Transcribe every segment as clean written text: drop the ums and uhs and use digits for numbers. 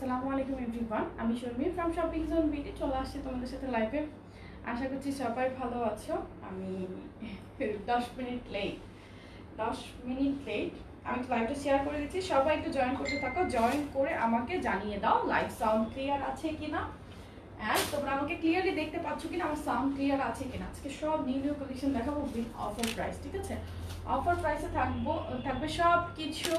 আসসালামু আলাইকুম এভরিওয়ান, আমি Sharmi from shopping zone BD চলে আসছি তোমাদের সাথে লাইভে। আশা করছি সবাই ভালো আছো। আমি 10 মিনিট লেট আমি লাইভটা শেয়ার করে দিচ্ছি, সবাই একটু জয়েন করতে থাকো। জয়েন করে আমাকে জানিয়ে দাও লাইভ সাউন্ড ক্লিয়ার আছে কিনা, অ্যান্ড তোমরা আমাকে ক্লিয়ারলি দেখতে পাচ্ছ কিনা, আমার সাউন্ড ক্লিয়ার আছে কিনা। আজকে সব নিউ নিউ কালেকশন দেখাবো উইথ অফার প্রাইস, ঠিক আছে? অফার প্রাইসে থাকবে সব কিছু।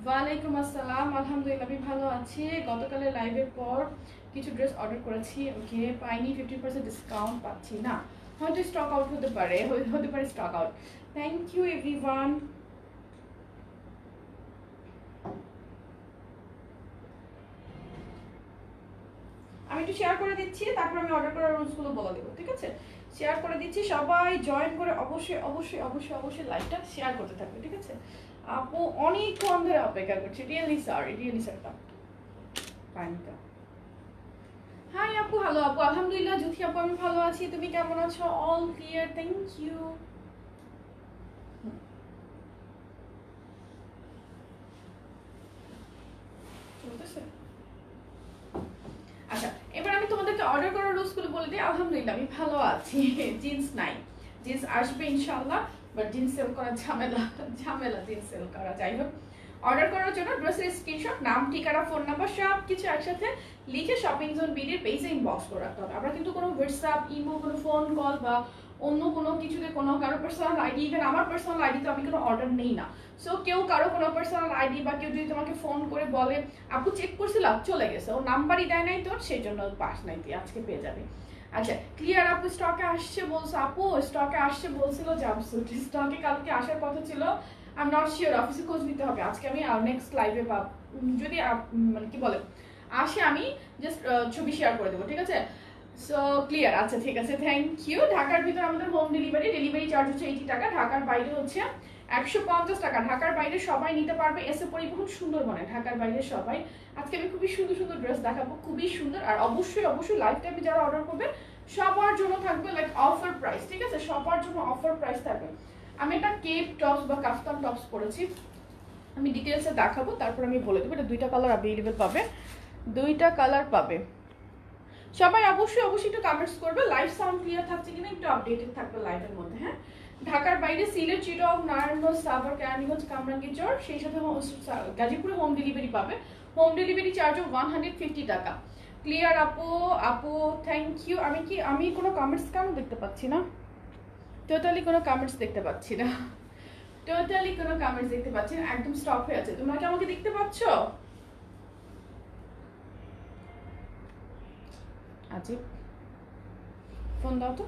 ওয়ালাইকুম আসসালাম, আলহামদুলিল্লাহ আমি ভালো আছি। গতকালের লাইভের পর কিছু ড্রেস অর্ডার করেছি, ওকে পাইনি, 50% ডিসকাউন্ট পাচ্ছি না, হয়তো স্টক আউট হতে পারে, stock out. Thank you everyone. আমি একটু শেয়ার করে দিচ্ছি, তারপর আমি অর্ডার করার রুলসগুলো বলে দেবো, ঠিক আছে? শেয়ার করে দিচ্ছি, সবাই জয়েন করে অবশ্যই অবশ্যই অবশ্যই অবশ্যই লাইভটা শেয়ার করতে থাকবে, ঠিক আছে? আপু অনেকক্ষণ ধরে অপেক্ষা করছি, রিয়েলি স্যার ফাইনটা। হাই আপু, হ্যালো আপু, আলহামদুলিল্লাহ জ্যোতি আপু আমি ভালো আছি, তুমি কেমন আছো? All clear, thank you. চলতেছে? আচ্ছা, এবার আমি তোমাদেরকে অর্ডার করার রুলসগুলো বলে দিই। আলহামদুলিল্লাহ আমি ভালো আছি। জিন্স নাই, জিন্স আসবে ইনশাআল্লাহ, বাট জিন্স সেল করা ঝামেলা, জিন্স সেল করা। যাই হোক, অর্ডার করার জন্য ড্রেসের স্ক্রিনশট, নাম, ঠিকানা, ফোন নাম্বার সব কিছু একসাথে লিখে শপিং জোন বিডির পেজে ইনবক্স করে রাখতে হবে। আমরা কিন্তু কোনো হোয়াটসঅ্যাপ, ইমো, কোনো ফোন কল বা অন্য কোনো কিছুতে কোনো কারো পার্সোনাল আইডি, ইভেন আমার পার্সোনাল আইডি তো আমি কোনো অর্ডার নেই না। সো কেউ কারো কোনো পার্সোনাল আইডি বা কেউ যদি তোমাকে ফোন করে বলে আপু চেক করছিলাম চলে গেছে, ও নাম্বারই দেয় নাই তোর, সেই জন্য পাস নাই, তুই আজকে পেয়ে যাবে। আচ্ছা ক্লিয়ার আপু, স্টকে আসছে বলছে, আপু স্টকে আসছে বলছিল জাম্পস্যুট, স্টকে কালকে আসার কথা ছিল। আই এম নট শিওর, অফিসে খোঁজ নিতে হবে। আজকে আমি নেক্সট লাইভে পাব, যদি মানে কি বলে আসে আমি জাস্ট ছবি শেয়ার করে দেবো, ঠিক আছে? সো ক্লিয়ার, আচ্ছা ঠিক আছে, থ্যাংক ইউ। ঢাকার ভিতরে আমাদের হোম ডেলিভারি চার্জ হচ্ছে 80 টাকা, ঢাকার বাইরে হচ্ছে 150 টাকা। ঢাকার বাইরে সবাই নিতে পারবে এসে পরিবহন সুন্দরবনে, ঢাকার বাইরে সবাই। আজকে আমি খুবই সুন্দর সুন্দর ড্রেস দেখাবো, খুবই সুন্দর। আর অবশ্যই অবশ্যই লাইভ টাইমে যারা অর্ডার করবে সবার জন্য থাকবে লাইক অফার প্রাইস, ঠিক আছে? সবার জন্য অফার প্রাইস থাকবে। আমি একটা কেপ টপস বা কাফতান টপস পরেছি, আমি ডিটেলসে দেখাবো, তারপর আমি বলে দেবো। এটা দুইটা কালার অ্যাভেলেবেল পাবে, দুইটা কালার পাবে। সবাই অবশ্যই অবশ্যই একটু কমেন্টস করবে লাইভ সাউন্ড ক্লিয়ার থাকছে কিনা, একটু আপডেটেড থাকবে লাইভের মধ্যে। হ্যাঁ, ঢাকার বাইরে সিলেট, চিটগাঁও, নারায়ণগঞ্জ, সাভার, কেরানীগঞ্জ, কামরাঙ্গীরচর, সেই সাথে গাজীপুরে হোম ডেলিভারি পাবে। হোম ডেলিভারি চার্জও 150 টাকা। ক্লিয়ার আপু, আপু থ্যাংক ইউ। আমি কোনো কমেন্টস কেন দেখতে পাচ্ছি না? টোটালি কোনো কমেন্টস দেখতে পাচ্ছি না, একদম স্টপ হয়ে আছে। তোমরা কি আমাকে দেখতে পাচ্ছ? আজিব, ফোন দাও তো।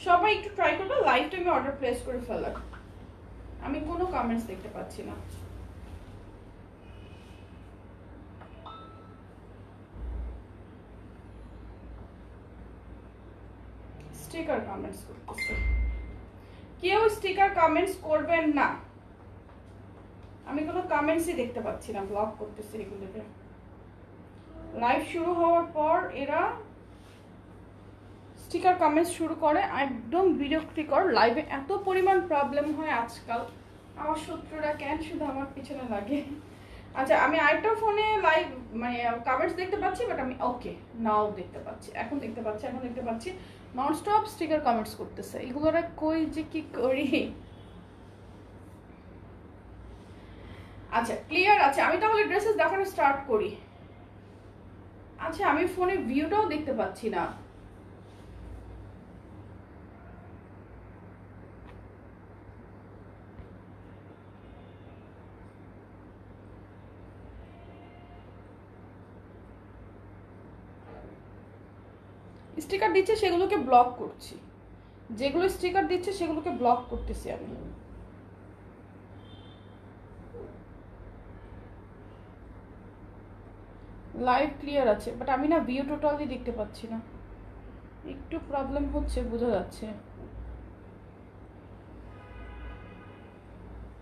সবাই একটু ট্রাই করবে লাইভ টাইমে অর্ডার প্লেস করে ফেলার। আমি কোনো কমেন্টস দেখতে পাচ্ছি না। স্টিকার কমেন্টস করতেছে, কেউ স্টিকার কমেন্টস করবেন না। আমি কোনো কমেন্টসই দেখতে পাচ্ছি না, ব্লক করতেছে এগুলোকে। লাইভ শুরু হওয়ার পর এরা স্টিকার কমেন্টস শুরু করে, একদম বিরক্তিকর। লাইভে এত পরিমাণ প্রবলেম হয় আজকাল, আমার শত্রুরা কেন শুধু আমার পিছনে লাগে। আচ্ছা, আমি আরেকটা ফোনে লাইভ মানে কমেন্টস দেখতে পাচ্ছি, বাট আমি ওকে নাও দেখতে পাচ্ছি, এখন দেখতে পাচ্ছি ননস্টপ স্টিকার কমেন্টস করতেছে। এগুলোরা কই যে কি করি। আচ্ছা ক্লিয়ার আছে, আমি তাহলে ড্রেসেস দেখানো স্টার্ট করি। আচ্ছা, আমি ফোনে ভিউটাও দেখতে পাচ্ছি না। স্টিকার দিচ্ছে সেগুলোকে ব্লক করছি, যেগুলো স্টিকার দিচ্ছে সেগুলোকে ব্লক করতেছি আমি। লাইভ ক্লিয়ার আছে, বাট আমি না ভিউ টোটালি দেখতে পাচ্ছি না, একটু প্রবলেম হচ্ছে বোঝা যাচ্ছে।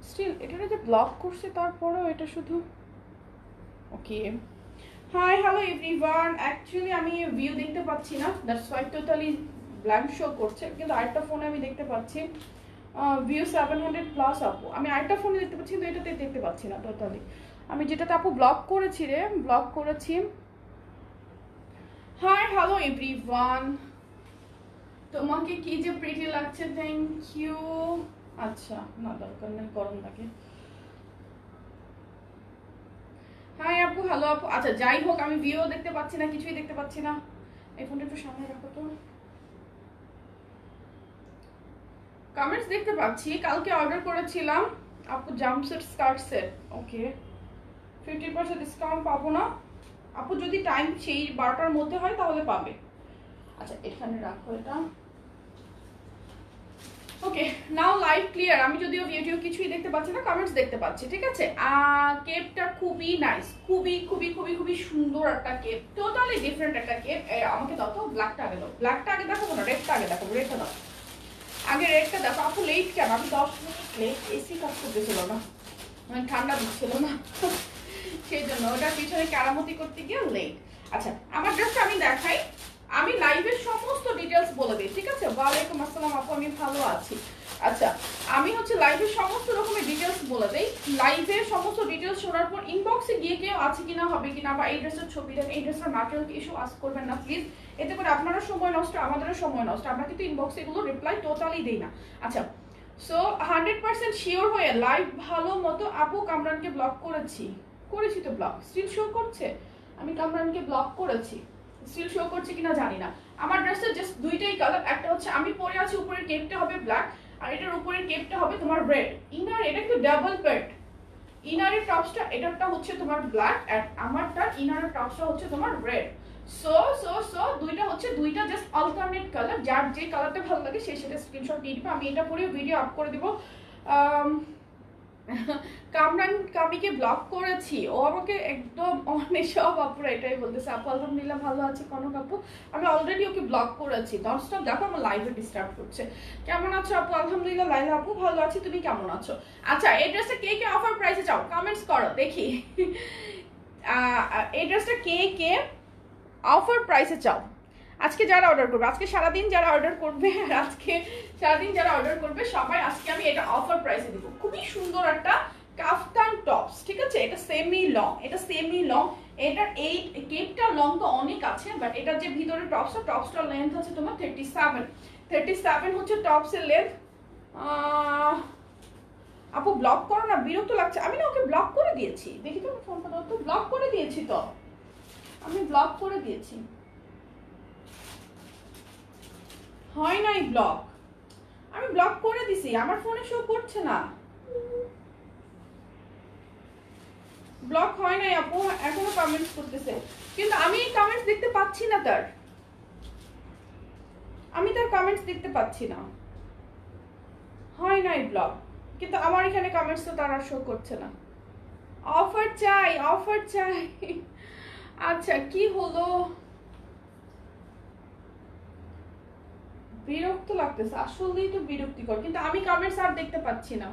স্টিল এটা যে ব্লক করছে, তারপরেও এটা শুধু ওকে। হাই হ্যালো এভরিওয়ান, অ্যাকচুয়ালি আমি ভিউ দেখতে পাচ্ছি না, that's why totally blank show করছে, কিন্তু আরেকটা ফোনে আমি দেখতে পাচ্ছি ভিউ 700 প্লাস আপু। আমি আরেকটা ফোনে দেখতে পাচ্ছি, কিন্তু এটাতে দেখতে পাচ্ছি না টোটালি। আমি যেটাতে আপু ব্লক করেছি ব্লক করেছি। হাই হ্যালো এভরিওয়ান, তোমাকে কি যে প্রিটি লাগছে, থ্যাংক ইউ। আচ্ছা না, দরকার নেই, গরম লাগে। হাই আপু, হ্যালো আপু। আচ্ছা যাই হোক, আমি ভিউ দেখতে পাচ্ছি না, কিছুই দেখতে পাচ্ছি না। এই ফোনটা একটু সামনে রাখো তো। কমেন্টস দেখতে পাচ্ছি, কালকে অর্ডার করেছিলাম আপু জাম্পসেট স্কার্ট সেট। ওকে, 50% ডিসকাউন্ট পাবো না আপু? যদি টাইম সেই 12টার মধ্যে হয় তাহলে পাবে। আচ্ছা এখানে রাখো এটা। ওকে, নাও লাইভ ক্লিয়ার। আমি যদিও ভিডিও কিছুই দেখতে পাচ্ছি না, কমেন্টস দেখতে পাচ্ছি, ঠিক আছে। কেপটা খুবই নাইস, খুবই খুবই খুবই খুবই সুন্দর একটা কেপ, টোটালি ডিফারেন্ট একটা কেপ। আমাকে দাও তো, ব্ল্যাকটা আগে দাও। ব্ল্যাকটা আগে দেখাবো না, রেডটা আগে দেখাবো। রেডটা দাও আগে, রেডটা দেখো আপু। লেট কেন? আমি 10 মিনিট লেট, এসি কাজ করতেছিল না, মানে ঠান্ডা দিচ্ছিল না, সেই জন্য ওটার পিছনে কেরামতি করতে গিয়ে লেট। আচ্ছা আমার ড্রেসটা আমি দেখাই, আমি লাইভের সমস্ত ডিটেলস বলে দিই, ঠিক আছে। ওয়ালাইকুম আসসালাম আপু, আমি ভালো আছি। আচ্ছা আমি হচ্ছে লাইভের সমস্ত রকমের ডিটেলস বলে দিই। লাইভের সমস্ত ডিটেলস শোনার পর ইনবক্সে গিয়ে কেউ আছে কিনা, হবে কিনা, বা এই ড্রেসের ছবি দেন, এই ড্রেসের ম্যাটেরিয়াল ইস্যু আস্ক করবেন না প্লিজ। এতে করে আপনারও সময় নষ্ট, আমাদেরও সময় নষ্ট। আমরা কিন্তু ইনবক্সে এগুলো রিপ্লাই টোটালি দিই না। আচ্ছা সো 100% শিওর হয়ে লাইভ ভালো মতো আপু কামরানকে ব্লক করেছি তো ব্লক স্টিল শো করছে। আমি কামরানকে ব্লক করেছি, স্টিল শো করছে কিনা জানি না। আমার ড্রেসের জাস্ট দুইটাই কালার, একটা হচ্ছে আমি পরে আছি, উপরের কেপটা হবে ব্ল্যাক, আর এটার উপরের কেপটা হবে তোমার রেড। ইনার এটা একটু ডাবল পেট, ইনারের টপসটা এটারটা হচ্ছে তোমার ব্ল্যাক, আর আমারটার ইনারের টপসটা হচ্ছে তোমার রেড। সো সো সো দুইটা হচ্ছে দুইটা জাস্ট অল্টারনেট কালার, যার যে কালারটা ভালো লাগে সেই সেটা স্ক্রিনশট নিয়ে দিবে। আমি এটা পরে ভিডিও আপ করে দিব। কামরান কামিকে ব্লক করেছি, ও আমাকে একদম অনেক সব আপুরা এটাই বলতেছে, আপু আলহামদুলিল্লাহ ভালো আছে কনক আপু। আমি অলরেডি ওকে ব্লক করেছি। ননস্টপ দেখো আমার লাইভে ডিস্টার্ব করছে। কেমন আছো আপু? আলহামদুলিল্লাহ লাইলা আপু ভালো আছি, তুমি কেমন আছো? আচ্ছা এই ড্রেসটা কে কে অফার প্রাইসে চাও কমেন্টস করো দেখি। এই ড্রেসটা কে কে অফার প্রাইসে চাও? আজকে যারা অর্ডার করবে, আজকে সারাদিন যারা অর্ডার করবে, আর আজকে সারাদিন যারা অর্ডার করবে সবাই আজকে আমি এটা অফার প্রাইসে দিব। খুবই সুন্দর একটা কাফতান টপস, ঠিক আছে। এটা সেমি লং, এটার এই কেপটা লং তো অনেক আছে, বাট এটার যে ভিতরে টপসটার লেন্থ আছে তোমার 37 হচ্ছে টপসের লেন্থ। আপু ব্লক করো না, বিরক্ত লাগছে। আমি না ওকে ব্লক করে দিয়েছি, দেখি তো ফোনটা দাও তো। ব্লক করে দিয়েছি তো, আমি ব্লক করে দিয়েছি, হয় নাই ব্লক। আমি ব্লক করে দিছি, আমার ফোনে শো করছে না, ব্লক হয় নাই আপু, এখনো কমেন্টস করতেছে, কিন্তু আমি কমেন্টস দেখতে পাচ্ছি না তার, আমি তার কমেন্টস দেখতে পাচ্ছি না, হয় নাই ব্লক, কিন্তু আমার এখানে কমেন্টস তো তার আর শো করছে না। অফার চাই, অফার চাই। আচ্ছা কি হলো, বিরক্ত লাগতেছে, আসলেই তো বিরক্তিকর, কিন্তু আমি কমেন্টস আর দেখতে পাচ্ছি না।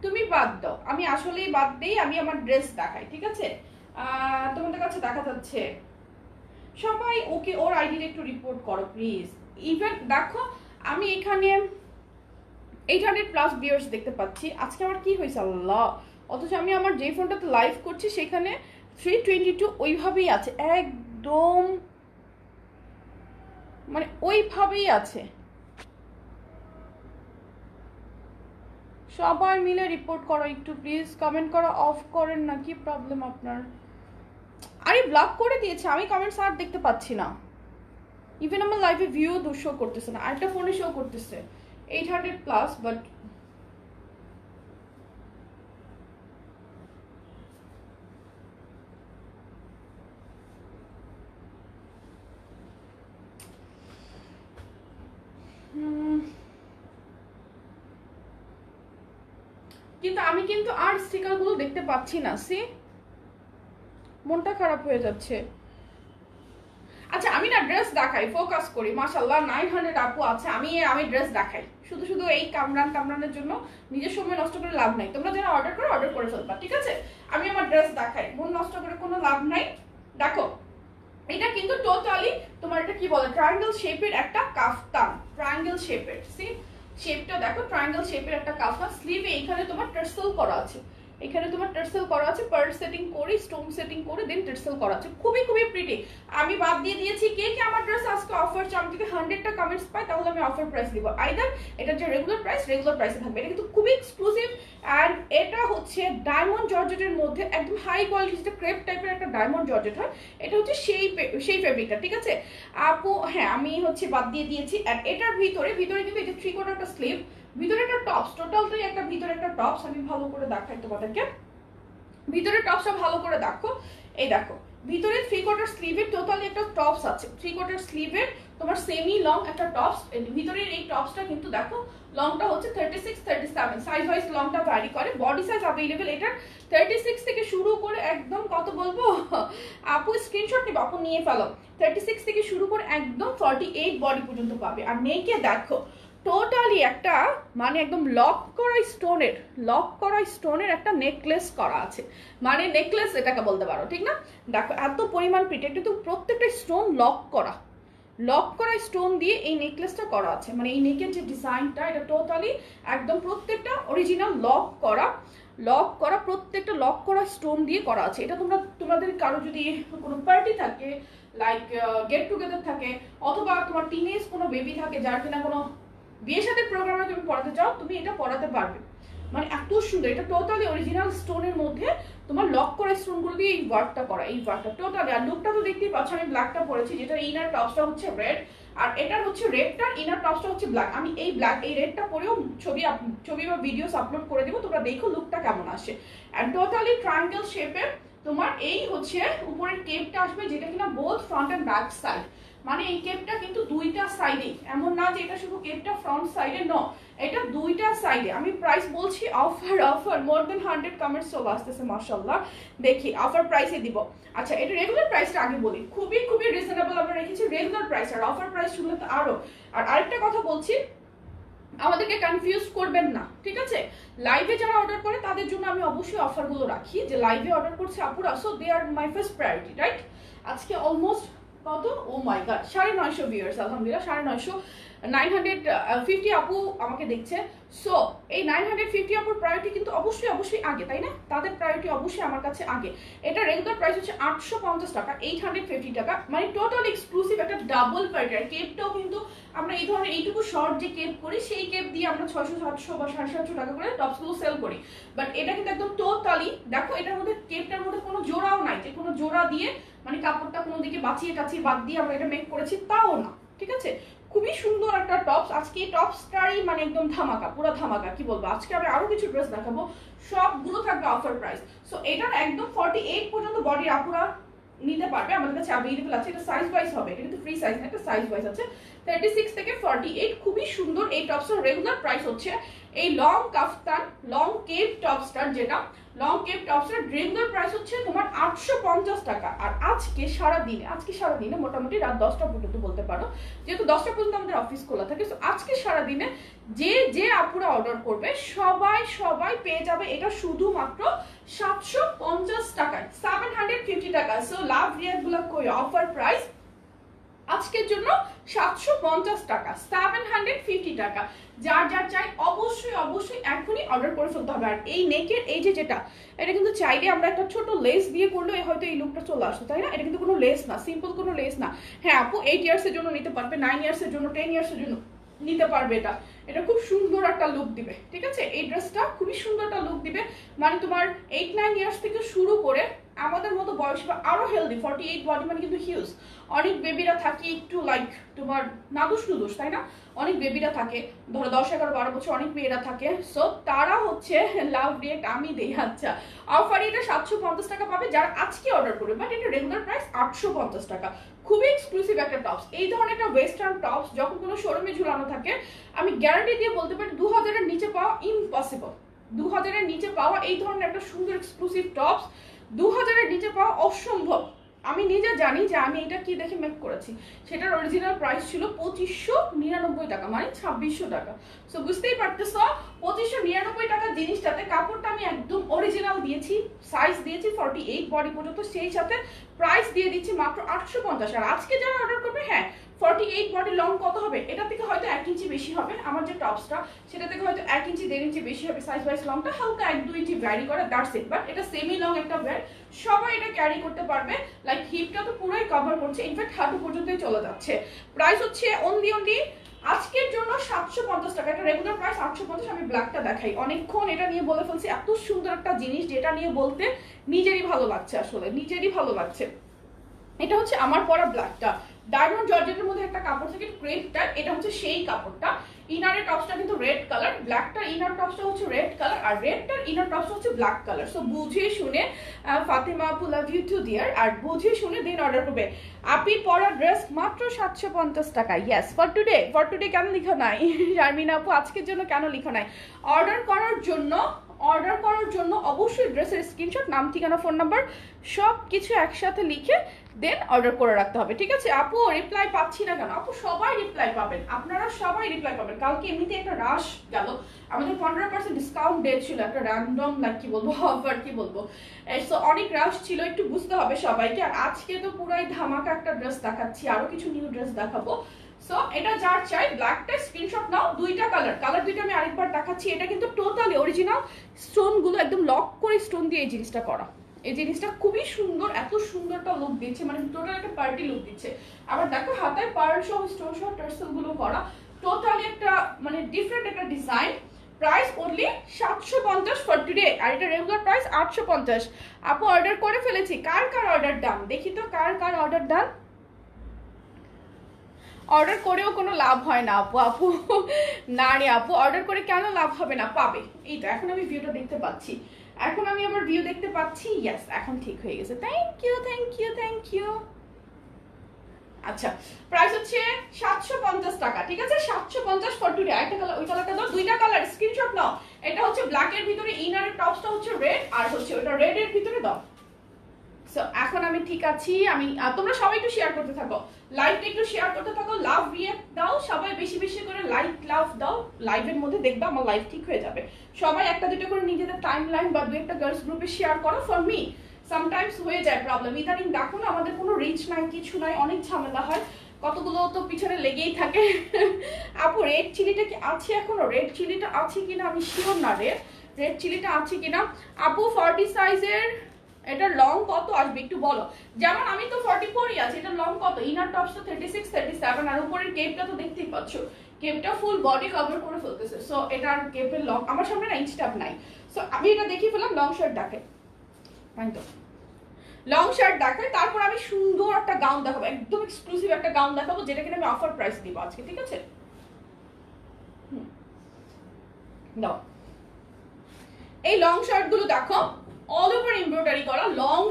তুমি বাদ দাও, আমি আসলেই বাদ দেই, আমি আমার ড্রেস দেখাই, ঠিক আছে। তোমাদের কাছে দেখা যাচ্ছে সবাই, ওকে ওর আইডিটা একটু রিপোর্ট করো প্লিজ। ইভেন দেখো আমি এখানে 800+ ভিউয়ার্স দেখতে পাচ্ছি। আজকে আমার কি হয়েছে আল্লাহ, অথচ আমি আমার যে ফোনটাতে লাইভ করছি সেখানে 322 ওইভাবেই আছে, একদম মানে ওইভাবেই আছে। সবাই মিলে রিপোর্ট করো একটু প্লিজ, কমেন্ট করা অফ করেন না, কি প্রবলেম আপনার? আরে ব্লক করে দিয়েছে, আমি কমেন্টস আর দেখতে পাচ্ছি না। ইভেন আমার লাইভে ভিউ শো করতেছে না, আরেকটা ফোনে শো করতেছে 800+, বাট কিন্তু আমি কিন্তু আর স্টিকারগুলো দেখতে পাচ্ছি না। সি মনটা খারাপ হয়ে যাচ্ছে। আচ্ছা আমি আমি না ড্রেস দেখাই, ফোকাস করি। মাশাআল্লাহ 900 আপু আছে, আমি ড্রেস দেখাই। শুধু এই কামরানের জন্য নিজের সময় নষ্ট করে লাভ নাই। তোমরা যারা অর্ডার করে ফেলবা, ঠিক আছে? আমি আমার ড্রেস দেখাই, মন নষ্ট করে কোনো লাভ নাই। দেখো এটা কিন্তু টোটালি তোমার এটা কি বলে, ট্রায়াঙ্গেল শেপের একটা কাফতান, ট্রায়াঙ্গেল শেপের। সি শেপটা দেখো, ট্রায়াঙ্গেল শেপের একটা কাফতান। স্লিভে এখানে তোমার টার্সেল করা আছে, এখানে তোমার টার্সেল করা আছে, পার্ল সেটিং করে, স্টোন সেটিং করে, দেন টার্সেল করা আছে। খুবই প্রিটি। আমি বাদ দিয়ে দিয়েছি কে কে আমার ড্রেস আজকে অফার চাও। আমি যদি 100টা কমেন্টস পাই তাহলে আমি অফার প্রাইস দিব। আইদার এটা যে রেগুলার প্রাইসে থাকবে। এটা কিন্তু খুবই এক্সক্লুসিভ অ্যান্ড এটা হচ্ছে ডায়মন্ড জর্জেটের মধ্যে একদম হাই কোয়ালিটি, যেটা ক্রেপ টাইপের একটা ডায়মন্ড জর্জেট হয়। এটা হচ্ছে সেই ফেব্রিকটা, ঠিক আছে আপু? হ্যাঁ আমি হচ্ছে বাদ দিয়ে দিয়েছি। আর এটার ভিতরে কিন্তু এই যে 3/4 একটা স্লিভ, ভিতরে একটা টপস, টোটালটাই একটা ভিতরে একটা টপস। আমি ভালো করে দেখাই তোমাদেরকে, ভিতরে টপসটা ভালো করে দেখো। এই দেখো ভিতরে 3/4 স্লিভের টোটালি একটা টপস আছে, 3/4 স্লিভের তোমার সেমি লং একটা টপস। ভিতরের এই টপসটা কিন্তু দেখো লংটা হচ্ছে 36, 37 সাইজ ওয়াইজ লংটা ভ্যারি করে। বডি সাইজ अवेलेबल এটার 36 থেকে শুরু করে একদম কত বলবো আপু, স্ক্রিনশট নিবা আপু, নিয়ে ফেলো। 36 থেকে শুরু করে একদম 48 বডি পর্যন্ত পাবে। আর নেকে দেখো টোটালি একটা মানে একদম লক করা স্টোনের একটা নেকলেস করা আছে, মানে নেকলেস এটাকে বলতে পারো, ঠিক না? দেখো এত পরিমাণ প্রিটি, কিন্তু প্রত্যেকটা স্টোন লক করা স্টোন দিয়ে এই নেকলেসটা করা আছে। মানে এই নেকের যে ডিজাইনটা, এটা টোটালি একদম প্রত্যেকটা অরিজিনাল লক করা প্রত্যেকটা লক করা স্টোন দিয়ে করা আছে। এটা তোমাদের কারো যদি কোনো পার্টি থাকে, লাইক গেট টুগেদার থাকে, অথবা তোমার টিনেজ কোনো বেবি থাকে যার কিনা কোনো বিয়ের সাথে প্রোগ্রামে তুমি পড়াতে চাও, তুমি এটা পড়াতে পারবে। মানে এত সুন্দর, এটা টোটালি অরিজিনাল স্টোনের মধ্যে তোমার লক করা স্টোনগুলো দিয়ে এই ওয়ার্কটা করা, এই ওয়ার্কটা টোটালি। আর লুকটা তো দেখতেই পাচ্ছ, আমি ব্ল্যাকটা পরেছি, যেটা ইনার টপসটা হচ্ছে রেড, আর এটার হচ্ছে রেডটার ইনার টপসটা হচ্ছে ব্ল্যাক। আমি এই রেডটা পরেও ছবি বা ভিডিওস আপলোড করে দেবো, তোমরা দেখো লুকটা কেমন আসে। আর টোটালি ট্রায়াঙ্গেল শেপের তোমার এই হচ্ছে উপরের কেপটা আসবে, যেটা কিনা both front end back side. মানে এই কেপটা কিন্তু দুইটা সাইডে, এমন না যে এটা শুধু কেপটা ফ্রন্ট সাইডে, নো, এটা দুইটা সাইডে। আমি প্রাইস বলছি অফার মোর দেন 100 কমেন্টস চলে আসতেছে মাশাআল্লাহ। দেখি অফার প্রাইসে দিব। আচ্ছা এটা রেগুলার প্রাইসটা আগে বলি, খুবই রিজনেবল আমরা রেখেছি রেগুলার প্রাইস। আর অফার প্রাইস শুনলে তো আরো। আর আরেকটা কথা বলছি, আমাদেরকে কনফিউজ করবেন না, ঠিক আছে? লাইভে যারা অর্ডার করে তাদের জন্য আমি অবশ্যই অফারগুলো রাখি, যে লাইভে অর্ডার করছে আপুরা, so they are my first priority, right? আজকে অলমোস্ট কত, ও মাই গড, 950 ভিউয়ার্স, আলহামদুলিল্লাহ 950, 950 আপু আমাকে দেখছে। সো এই 950 আপুর প্রায়োরিটি কিন্তু অবশ্যই আগে, তাই না? তাদের প্রায়োরিটি অবশ্যই আমার কাছে আগে। এটা রেগুলার প্রাইস হচ্ছে 850 টাকা, 850 টাকা, মানে টোটাল এক্সক্লুসিভ একটা ডাবল প্যাটার্ন। আর কেপটাও কিন্তু আমরা এই ধরনের এইটুকু শর্ট যে কেপ করি, সেই কেপ দিয়ে আমরা 600, 700 বা 750 টাকা করে টপসগুলো সেল করি। বাট এটা কিন্তু একদম টোটালি দেখো, এটার মধ্যে কেপটার মধ্যে কোনো জোড়াও নাই, যে কোনো জোড়া দিয়ে মানে কাপড়টা কোনো দিকে বাঁচিয়ে বাদ দিয়ে আমরা এটা মেক করেছি, তাও না, ঠিক আছে? খুবই সুন্দর একটা টপস। আজকে এই টপসটারই মানে একদম ধামাকা, পুরো ধামাকা, কি বলবো। আজকে আমি আরো কিছু ড্রেস দেখাবো, সবগুলো থাকবে অফার প্রাইস। সো এটার একদম 48 পর্যন্ত বডি আপুরা নিতে পারবে, আমাদের কাছে अवेलेबल আছে। এটা সাইজ ওয়াইজ হবে, এটা কিন্তু ফ্রি সাইজ না, এটা সাইজ ওয়াইজ আছে। 36 থেকে 48 খুবই সুন্দর এই টপসের রেগুলার প্রাইস হচ্ছে, এই লং কাফতান লং কেপ টপসটার, যেটা লং কেপ টপসটার রেগুলার প্রাইস হচ্ছে তোমার 850 টাকা। আর আজকে সারাদিনে মোটামুটি রাত 10টা পর্যন্ত বলতে পারো, যেহেতু 10টা পর্যন্ত আমাদের অফিস খোলা থাকে। সো আজকে সারাদিনে যে আপুরা অর্ডার করবে সবাই পেয়ে যাবে এটা শুধুমাত্র 750 টাকায়, 750 টাকা। সো লাভ রিয়ার গুলো কই অফার প্রাইস আজকের জন্য 750 টাকা, 750 টাকা। যার চাই অবশ্যই এখনই অর্ডার করে ফেলতে হবে। আর এই নেকের এই যেটা, এটা কিন্তু চাইলে আমরা একটা ছোট লেস দিয়ে করলে হয়তো এই লুকটা চলে আসতো, তাই না? এটা কিন্তু কোনো লেস না, সিম্পল কোনো লেস না। হ্যাঁ আপু 8 ইয়ার্স এর জন্য নিতে পারবে, 9 ইয়ার্স এর জন্য, 10 ইয়ার্স এর জন্য নিতে পারবে। এটা খুব সুন্দর একটা লুক দিবে, ঠিক আছে? এই ড্রেসটা খুবই সুন্দর একটা লুক দিবে। মানে তোমার 8-9 ইয়ার্স থেকে শুরু করে আমাদের মতো বয়স বা আরো হেলদি, 48 বডি মানে কিন্তু হিউজ। অনেক বেবিরা থাকে একটু লাইক তোমার নাদুস, তাই না? অনেক বেবিরা থাকে, ধরো 10, 11, 12 বছর অনেক মেয়েরা থাকে। সো তারা হচ্ছে লাভ রিয়েক্ট আমি দেই। আচ্ছা অফারে এটা 750 টাকা পাবে যারা আজকে অর্ডার করবে, বাট এটা রেগুলার প্রাইস 850 টাকা। খুবই এক্সক্লুসিভ একটা টপস। এই ধরনের একটা ওয়েস্টার্ন টপস যখন কোনো শোরুমে ঝুলানো থাকে, আমি গ্যারান্টি দিয়ে বলতে পারি 2000 এর নিচে পাওয়া ইম্পসিবল। 2000 এর নিচে পাওয়া এই ধরনের একটা সুন্দর এক্সক্লুসিভ টপস 2000 এর নিচে পাওয়া অসম্ভব। আমি নিজে জানি যে আমি এটা কি দেখে মেক করেছি। সেটার অরিজিনাল প্রাইস ছিল 2599 টাকা, মানে 2600 টাকা। সো বুঝতেই পারতেছ 2599 টাকা জিনিসটাতে কাপড়টা আমি একদম অরিজিনাল দিয়েছি, সাইজ দিয়েছি 48 বডি পর্যন্ত, সেই সাথে প্রাইস দিয়ে দিচ্ছি মাত্র 850। আর আজকে যারা অর্ডার করবে, হ্যাঁ 48 বডি লং কত হবে, এটা থেকে হয়তো 1 ইঞ্চি বেশি হবে, আমার যে টপসটা সেটা থেকে হয়তো 1 ইঞ্চি 1.5 ইঞ্চি বেশি হবে, সাইজ ওয়াইজ লংটা হালকা 1-2 ইঞ্চি ভ্যারি করে, দ্যাটস ইট। বাট এটা সেমি লং একটা ওয়্যার, সবাই এটা ক্যারি করতে পারবে। লাইক হিপটা তো পুরোই কভার করছে, ইনফ্যাক্ট হাঁটু পর্যন্তই চলে যাচ্ছে। প্রাইস হচ্ছে অনলি আজকের জন্য 750 টাকা। এটা রেগুলার প্রাইস 850। আমি ব্ল্যাকটা দেখাই, অনেকক্ষণ এটা নিয়ে বলে ফেলছি, এত সুন্দর একটা জিনিস যেটা নিয়ে বলতে নিজেরই ভালো লাগছে, আসলে নিজেরই ভালো লাগছে। এটা হচ্ছে আমার পরা ব্ল্যাকটা, ডায়মন্ড জর্জেটের মধ্যে একটা কাপড় থাকে ক্রেপটা, এটা হচ্ছে সেই কাপড়টা। ইনারের টপসটা কিন্তু রেড কালার, ব্ল্যাকটার ইনার টপসটা হচ্ছে রেড কালার, আর রেডটার ইনার টপসটা হচ্ছে ব্ল্যাক কালার। সো বুঝে শুনে ফাতিমা আপু লাভ ইউ টু ডিয়ার, আর বুঝে শুনে দিন অর্ডার করবে। আপি পরা ড্রেস মাত্র 750 টাকা। ইয়েস, ফর টুডে কেন লিখা নাই শারমিনা আপু, আজকের জন্য কেন লিখা নাই? অর্ডার করার জন্য অবশ্যই ড্রেসের স্ক্রিনশট, নাম, ঠিকানা, ফোন নাম্বার সব কিছু একসাথে লিখে দেন অর্ডার করে রাখতে হবে, ঠিক আছে? আপু রিপ্লাই পাচ্ছি না কেন? আপু সবাই রিপ্লাই পাবেন, আপনারা সবাই রিপ্লাই পাবেন। কালকে এমনিতে একটা রাশ গেল, আমাদের 15% ডিসকাউন্ট ডে ছিল, একটা র্যান্ডম লাইক কি বলবো অফার কি বলবো, সো অনেক রাশ ছিল, একটু বুঝতে হবে সবাইকে। আর আজকে তো পুরাই ধামাকা একটা ড্রেস দেখাচ্ছি, আরো কিছু নিউ ড্রেস দেখাবো। সো এটা যার চাই ব্ল্যাকটা স্ক্রিনশট নাও। দুইটা কালার দুইটা আমি আরেকবার দেখাচ্ছি। এটা কিন্তু টোটালি অরিজিনাল স্টোন গুলো একদম লক করে স্টোন দিয়ে এই জিনিসটা করা। এই জিনিসটা খুবই সুন্দর, এত সুন্দর একটা লুক দিচ্ছে, মানে টোটাল একটা পার্টি লুক দিচ্ছে। আবার দেখো হাতায় পার্ল সহ স্টোন সহ টার্সেল গুলো করা, টোটালি একটা মানে ডিফারেন্ট একটা design. Price only 750 for today, আর এটা রেগুলার প্রাইস 850। আপু অর্ডার করে ফেলেছি, কার অর্ডার ডান দেখি তো, কার অর্ডার ডান? অর্ডার করেও কোনো লাভ হয় না আপু না রে আপু, অর্ডার করে কেন লাভ হবে না? পাবে। এই তো এখন আমি ভিউটা দেখতে পাচ্ছি, এখন আমি আবার ভিউ দেখতে পাচ্ছি। ইয়েস, এখন ঠিক হয়ে গেছে। Thank you. আচ্ছা, প্রাইস হচ্ছে 750 টাকা, ঠিক আছে? 750 ফর টুডে। একটা কালার, ওই কালারটা দাও, দুইটা কালার স্ক্রিনশট নাও। এটা হচ্ছে ব্ল্যাকের ভিতরে, ইনারের টপসটা হচ্ছে রেড, আর হচ্ছে ওটা রেডের ভিতরে দাও। সো এখন আমি ঠিক আছি। তোমরা সবাই একটু শেয়ার করতে থাকো, লাইভটা একটু শেয়ার করতে থাকো, লাভ রিঅ্যাক্ট দাও, সবাই বেশি বেশি করে লাইক লাভ দাও। লাইভের মধ্যে দেখবা আমার লাইভ ঠিক হয়ে যাবে। সবাই একটা দুটো করে নিজেদের টাইম লাইন বা দু একটা গার্লস গ্রুপে শেয়ার করো। ফর মি সামটাইমস হয়ে যায় প্রবলেম, ইদানিং দেখো না আমাদের কোনো রিচ নাই, কিছু নাই, অনেক ঝামেলা হয়, কতগুলো তো পিছনে লেগেই থাকে আপু রেড চিলিটা কি আছে এখনো? রেড চিলিটা আছে কিনা আমি শিওর না রেড চিলিটা আছে কিনা। আপু 40 সাইজের এটা লং কত আসবে একটু বলো। যেমন আমি তো 44ই আছে, এটা লং কত? ইনার টপস তো 36 37, আর উপরের কেপটা তো দেখতেই পাচ্ছ, কেপটা ফুল বডি কভার করে ফেলতেছে। সো এটার কেপের লং আমার সামনে না ইঞ্চ ট্যাপ নাই। সো আমি এটা দেখিয়ে ফেলাম, লং শার্ট দেখে তো লং শার্ট দেখাই, তারপর আমি সুন্দর একটা গাউন দেখাবো, একদম এক্সক্লুসিভ একটা গাউন দেখাবো, যেটা কিনা আমি অফার প্রাইস দিব আজকে, ঠিক আছে? দাও এই লং শার্ট গুলো দেখো, অল ওভার এমব্রয়ডারি করা লং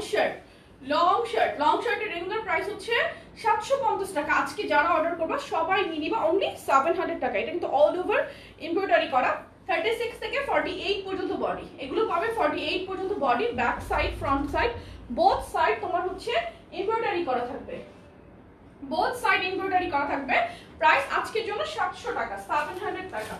শার্টের রেগুলার প্রাইস হচ্ছে 750 টাকা। আজকে যারা অর্ডার করবা সবাই নিয়ে নিবা অনলি 700 টাকা। এটা কিন্তু অল ওভার এমব্রয়ডারি করা, 36 থেকে 48 পর্যন্ত বডি, এগুলো পাবে 48 পর্যন্ত body, back side front side both side তোমার হচ্ছে এমব্রয়ডারি করা থাকবে, বোথ সাইড এমব্রয়ডারি করা থাকবে। প্রাইস আজকের জন্য 700 টাকা, 700 টাকা।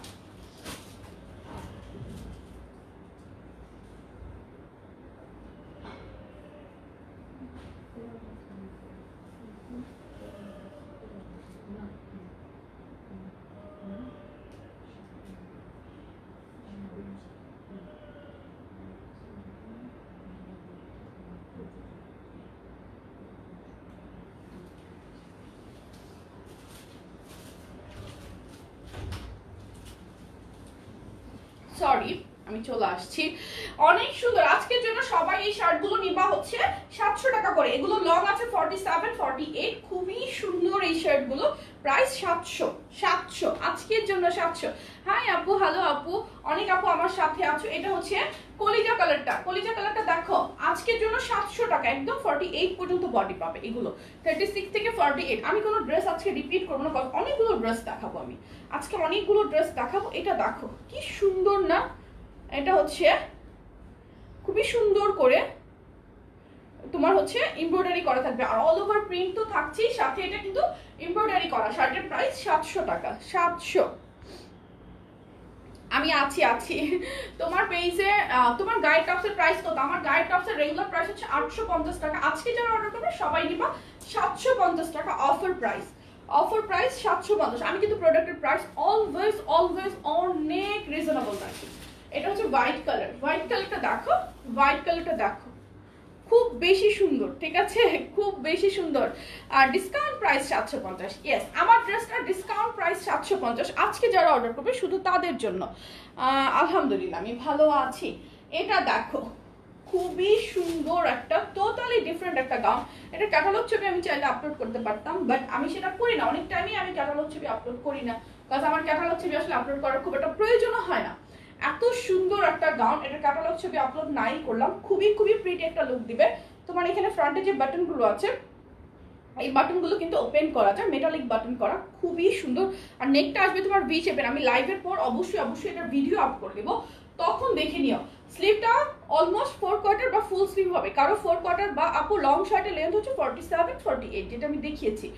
সরি আমি চলে আসছি, অনেক সুন্দর। আজকের জন্য সবাই এই শার্টগুলো নিবা হচ্ছে 700 টাকা করে। এগুলো লং আছে 47 48, খুবই সুন্দর এই শার্টগুলো। প্রাইস 700 আজকের জন্য 700। হাই আপু, হ্যালো আপু, অনেক আপু আমার সাথে আছো। এটা হচ্ছে কলিজা কালারটা দেখো, আজকের জন্য 700 টাকা, একদম 48 পর্যন্ত বডি পাবে। এগুলো 36 থেকে 48। আমি কোনো ড্রেস আজকে রিপিট করবো না, অনেকগুলো ড্রেস দেখাবো আমি আজকে, অনেকগুলো ড্রেস দেখাবো। এটা দেখো কি সুন্দর না, এটা হচ্ছে খুবই সুন্দর করে তোমার হচ্ছে এমব্রয়ডারি করা থাকবে, আর অল ওভার প্রিন্ট তো থাকছেই, সাথে এটা কিন্তু এমব্রয়ডারি করা। শার্টের প্রাইস 700 টাকা, 700। আমি আছি আছি তোমার পেজে। তোমার গাইড টপসের প্রাইস কত? আমার গাইড টপসের রেগুলার প্রাইস হচ্ছে 850 টাকা। আজকে যারা অর্ডার করবে সবাই নিবা 750 টাকা অফার প্রাইস। Offer price 750। আমি কিন্তু প্রোডাক্টের প্রাইস অলওয়েজ অলওয়েজ অনেক রিজনেবল রাখি। এটা হচ্ছে হোয়াইট কালার, হোয়াইট কালারটা দেখো, হোয়াইট কালারটা দেখো, খুব বেশি সুন্দর, ঠিক আছে, খুব বেশি সুন্দর। আর ডিসকাউন্ট প্রাইস 750। ইয়েস, আমার ড্রেসটা ডিসকাউন্ট প্রাইস 750। আজকে যারা অর্ডার করবে শুধু তাদের জন্য। আলহামদুলিল্লাহ আমি ভালো আছি। এটা দেখো, খুবই সুন্দর একটা টোটালি ডিফারেন্ট একটা গাউন। এটা ক্যাটালগ ছবি আমি চাইলে আপলোড করতে পারতাম, বাট আমি সেটা করি না। অনেক টাইমই আমি ক্যাটালগ ছবি আপলোড করি না, কারণ আমার ক্যাটালগ ছবি আসলে আপলোড করার খুব একটা প্রয়োজন হয় না। এত সুন্দর একটা গাউন, এটা ক্যাটালগ ছবি আপলোড নাই করলাম। খুবই খুবই প্রিটি একটা লুক দিবে। তোমার এখানে ফ্রন্টে যে বাটনগুলো আছে, এই বাটনগুলো কিন্তু ওপেন করা যায়, মেটালিক বাটন করা, খুবই সুন্দর। আর নেকটা আসবে তোমার ভি শেপের। আমি লাইভের পর অবশ্যই অবশ্যই এটার ভিডিও আপ করে দেবো, তখন দেখে নিও। স্লিভটা অলমোস্ট 4 কোয়ার্টার বা ফুল স্লিভ হবে, কারো 4 কোয়ার্টার বা আপু লং শার্টের লেন্থ হচ্ছে 47 48, যেটা আমি দেখিয়েছি।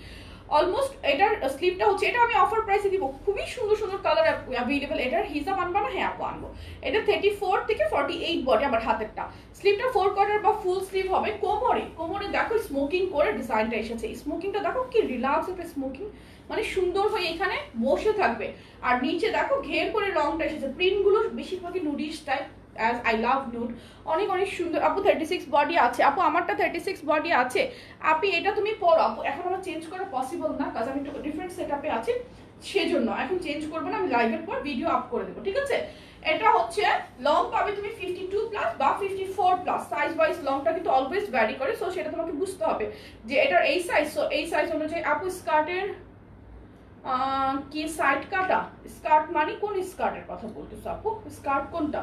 অলমোস্ট এটার স্লিভটা হচ্ছে, এটা আমি অফার প্রাইসে দিব। খুবই সুন্দর সুন্দর কালার অ্যাভেলেবেল। এটার হিসাব আনবা না? হ্যাঁ আপু আনবো। এটা 34 থেকে 48 বডি, আমার হাতেরটা। স্লিভটা 4 কোয়ার্টার বা ফুল স্লিভ হবে। কোমরে, কোমরে দেখো স্মোকিং করে ডিজাইনটা এসেছে। স্মোকিংটা দেখো কি রিল্যাক্স একটা স্মোকিং, মানে সুন্দর হয়ে এখানে বসে থাকবে। আর নিচে দেখো ঘের করে রংটা এসেছে। প্রিন্টগুলো বেশিরভাগই nudish type, as I love nude. অনেক অনেক সুন্দর। আপু 36 বডি আছে? আপু আমারটা 36 বডি আছে। আপনি এটা তুমি পরো আপু। এখন আমার চেঞ্জ করা পসিবল না, কারণ আমি একটু ডিফারেন্ট সেটআপে আছি, সেজন্য এখন চেঞ্জ করবো না। আমি লাইভের পর ভিডিও আপ করে দেবো, ঠিক আছে? এটা হচ্ছে লং পাবে তুমি 52 প্লাস বা 54 প্লাস। সাইজ ওয়াইজ লংটা কিন্তু অলওয়েজ ভ্যারি করে, সো সেটা তোমাকে বুঝতে হবে যে এটার এই সাইজ। সো এই সাইজ অনুযায়ী আপু স্কার্টের কি সাইড কাটা স্কার্ট, মানে কোন স্কার্টের কথা বলতেছো আপু? স্কার্ট কোনটা?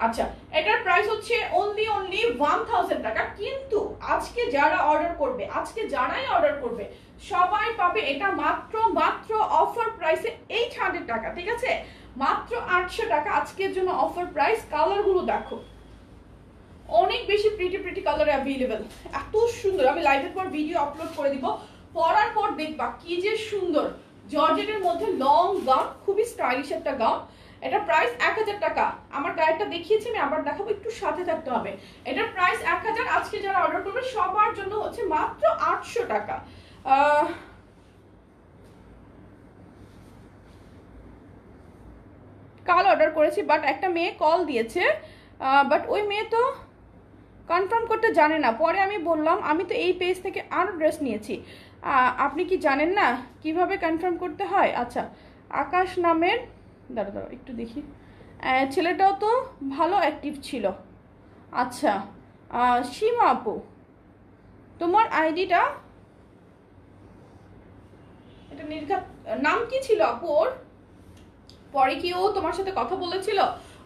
আচ্ছা, এটার প্রাইস হচ্ছে অনলি 1000 টাকা। কিন্তু আজকে যারা অর্ডার করবে, আজকে যারাই অর্ডার করবে সবাই পাবে এটা মাত্র মাত্র অফার প্রাইসে 800 টাকা, ঠিক আছে? মাত্র 800 টাকা আজকের জন্য অফার প্রাইস। কালারগুলো দেখো, অনেক বেশি প্রিটি প্রিটি কালার অ্যাভেলেবেল, এত সুন্দর। আমি লাইভের পর ভিডিও আপলোড করে দিব, পরার পর দেখবা কি যে সুন্দর। জর্জেটের মধ্যে লং গাউন, খুবই স্টাইলিশ একটা গাউন। এটা প্রাইস 1000 টাকা। আমার গায়েরটা দেখিয়েছি, আমি আবার দেখাবো, একটু সাথে থাকতে হবে। এটার প্রাইস 1000। আজকে যারা অর্ডার করবে সবার জন্য হচ্ছে মাত্র 800 টাকা। কাল অর্ডার করেছি, বাট একটা মেয়ে কল দিয়েছে, বাট ওই মেয়ে তো কনফার্ম করতে জানে না। পরে আমি বললাম আমি তো এই পেজ থেকে আরও ড্রেস নিয়েছি, আপনি কি জানেন না কিভাবে কনফার্ম করতে হয়? আচ্ছা, আকাশ নামের, দাঁড়া দাঁড়া একটু দেখি, ছেলেটাও তো ভালো অ্যাক্টিভ ছিল। আচ্ছা, সীমা আপু, তোমার আইডিটা, এটা নির্ঘাত, নাম কি ছিল আপু ওর? পরে কি ও তোমার সাথে কথা বলেছিল?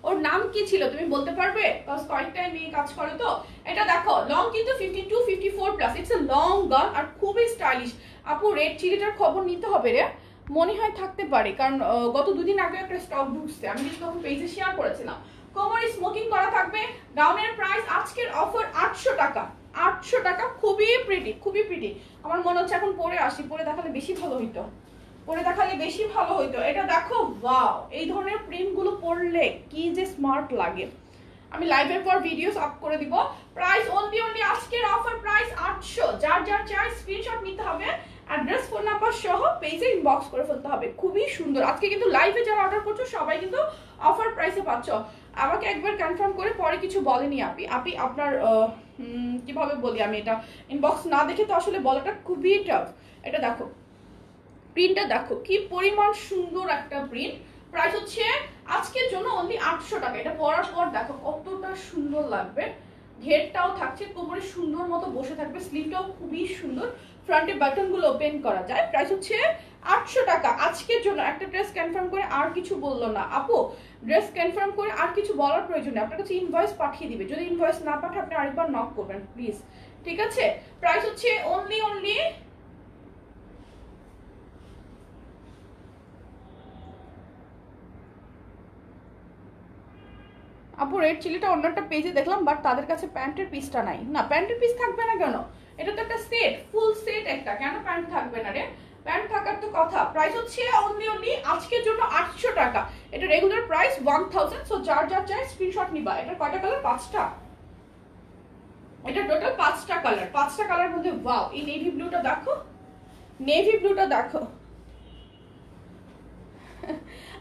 ওর নাম কি ছিল তুমি বলতে পারবে? কজ কয়েকটা মেয়ে কাজ করে তো। এটা দেখো লং কিন্তু 52 54 plus. It's a long gown আর খুবই স্টাইলিশ। আপু রেড চিলিটার খবর নিতে হবে রে, মনে হয় থাকতে পারে, কারণ গত দুদিন আগে একটা স্টক ঢুকছে, আমি কিন্তু তখন পেজে শেয়ার করেছিলাম। কোমরে স্মোকিং করা থাকবে। গাউনের প্রাইস আজকের অফার 800 টাকা। 800 টাকা, খুবই প্রিটি, খুবই প্রিটি। আমার মনে হচ্ছে এখন পরে আসি, পরে দেখালে বেশি ভালো হইতো, পরে দেখালে বেশি ভালো হইতো। এটা দেখো, ওয়াও, এই ধরনের প্রিন্ট গুলো পরলে কি যে স্মার্ট লাগে। আমি লাইভের পর ভিডিওস আপ করে দিব। প্রাইস অনলি আজকের অফার প্রাইস 800। যার যার চাই স্ক্রিনশট নিতে হবে, অ্যাড্রেস ফোন নাম্বার সহ পেজে ইনবক্স করে ফেলতে হবে। খুবই সুন্দর। আজকে কিন্তু লাইভে যারা অর্ডার করছো সবাই কিন্তু অফার প্রাইসে পাচ্ছ। আমাকে একবার কনফার্ম করে পরে কিছু বলেনি আপনি, আপনি আপনার কিভাবে বলি আমি, এটা ইনবক্স না দেখে তো আসলে বলাটা খুবই টাফ। এটা দেখো, প্রিন্টটা দেখো কি পরিমাণ সুন্দর একটা প্রিন্ট। প্রাইস হচ্ছে আজকের জন্য অনলি 800 টাকা। এটা পরার পর দেখো কতটা সুন্দর লাগবে। ঘেরটাও থাকছে, কোমরে সুন্দর মতো বসে থাকবে। স্লিভটাও খুবই সুন্দর, ফ্রন্টে বাটনগুলো ওপেন করা যায়। প্রাইস হচ্ছে 800 টাকা আজকের জন্য। একটা ড্রেস কনফার্ম করে আর কিছু বললো না আপু, ড্রেস কনফার্ম করে আর কিছু বলার প্রয়োজন নেই। আপনার কাছে ইনভয়েস পাঠিয়ে দিবে, যদি ইনভয়েস না পাঠায় আপনি আরেকবার নক করবেন প্লিজ, ঠিক আছে? প্রাইস হচ্ছে অনলি আপু রেড চিলিটা অন্য একটা পেজে দেখলাম, বাট তাদের কাছে প্যান্টের পিসটা নাই। না, প্যান্টের পিস থাকবে না কেন? এটা তো একটা সেট, ফুল সেট একটা, কেন প্যান্ট থাকবে না রে? প্যান্ট থাকার তো কথা। প্রাইস হচ্ছে অনলি আজকের জন্য 800 টাকা। এটা রেগুলার প্রাইস 1000। সো যার যার চাই স্ক্রিনশট নিবা। এটা কয়টা কালার? 5টা। এটা টোটাল 5টা কালার। 5টা কালার মধ্যে ওয়াও, এই নেভি ব্লুটা দেখো, নেভি ব্লুটা দেখো।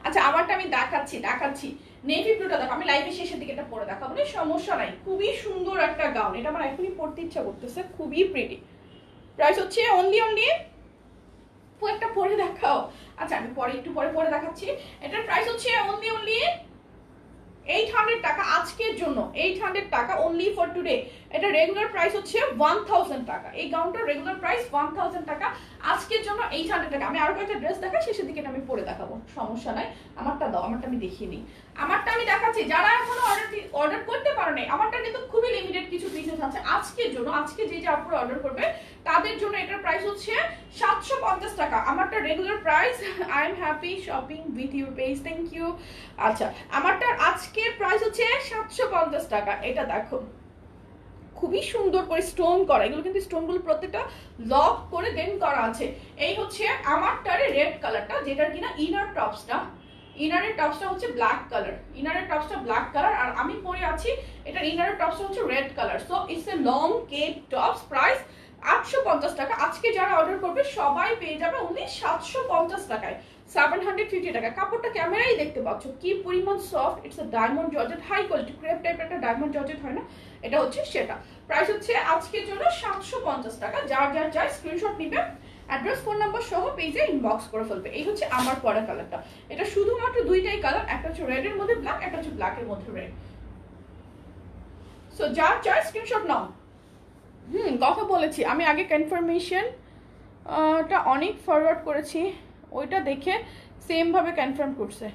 আচ্ছা আমারটা আমি দেখাচ্ছি নেভি ব্লুটা দেখো। আমি লাইভে শেষের দিকে এটা পরে দেখাবো না, সমস্যা নাই। খুবই সুন্দর একটা গাউন, এটা আমার এখনই পরতে ইচ্ছা করতেছে, খুবই প্রিটি। প্রাইস হচ্ছে অনলি একটা পরে দেখাও। আচ্ছা আমি পরে একটু পরে দেখাচ্ছি। এটার প্রাইস হচ্ছে অনলি 800 টাকা আজকের জন্য। 800 টাকা অনলি ফর টুডে। এটা রেগুলার প্রাইস হচ্ছে 1000 টাকা। এই গাউনটার রেগুলার প্রাইস 1000 টাকা, আজকের জন্য 800 টাকা। আমি আরো কয়েকটা ড্রেস দেখাই, শেষের দিকে আমি পরে দেখাবো, সমস্যা নাই। আমারটা দাও, আমারটা আমি দেখিয়ে নিই। আমারটা আমি দেখাচ্ছি, যারা এখনো অর্ডার করতে পারো নাই, আমারটা কিন্তু খুবই লিমিটেড কিছু পিসেস আছে আজকের জন্য। আজকে যে আপুরা অর্ডার করবে তাদের জন্য এটার প্রাইস হচ্ছে 750 টাকা। আমারটা regular price. I am happy shopping with your page, thank you. আচ্ছা আমারটার আজকের প্রাইস হচ্ছে 750 টাকা। এটা দেখো খুবই সুন্দর করে স্টোন করা, এগুলো কিন্তু স্টোনগুলো প্রত্যেকটা লক করে দেন করা আছে। এই হচ্ছে আমারটারে রেড কালারটা, যেটার কিনা ইনার টপসটা, ইনারের টপসটা হচ্ছে ব্ল্যাক কালার, ইনারের টপসটা ব্ল্যাক কালার, আর আমি পরে আছি এটার ইনারের টপসটা হচ্ছে red colour. So it's a long cape tops. Price 850 টাকা। আজকে যারা অর্ডার করবে সবাই পেয়ে যাবে উনি 750 টাকায়, 750 টাকা। কাপড়টা ক্যামেরাই দেখতে পাচ্ছ কি পরিমাণ soft. It's a diamond georgette, high quality crepe টাইপের একটা ডায়মন্ড জর্জেট হয় না, এটা হচ্ছে সেটা। প্রাইস হচ্ছে আজকের জন্য 750 টাকা। যার যার চাই স্ক্রিনশট নিবে, অ্যাড্রেস ফোন নাম্বার সহ পেজে ইনবক্স করে ফেলবে। এই হচ্ছে আমার পরা কালারটা। এটা শুধুমাত্র দুইটাই কালার, একটা হচ্ছে রেড এর মধ্যে ব্ল্যাক, একটা হচ্ছে ব্ল্যাক এর মধ্যে রেড। সো যার চাই স্ক্রিনশট নাও। কথা বলেছি আমি আগে, কনফার্মেশন টা অনেক ফরওয়ার্ড করেছি, ওইটা দেখে সেম ভাবে কনফার্ম করছে।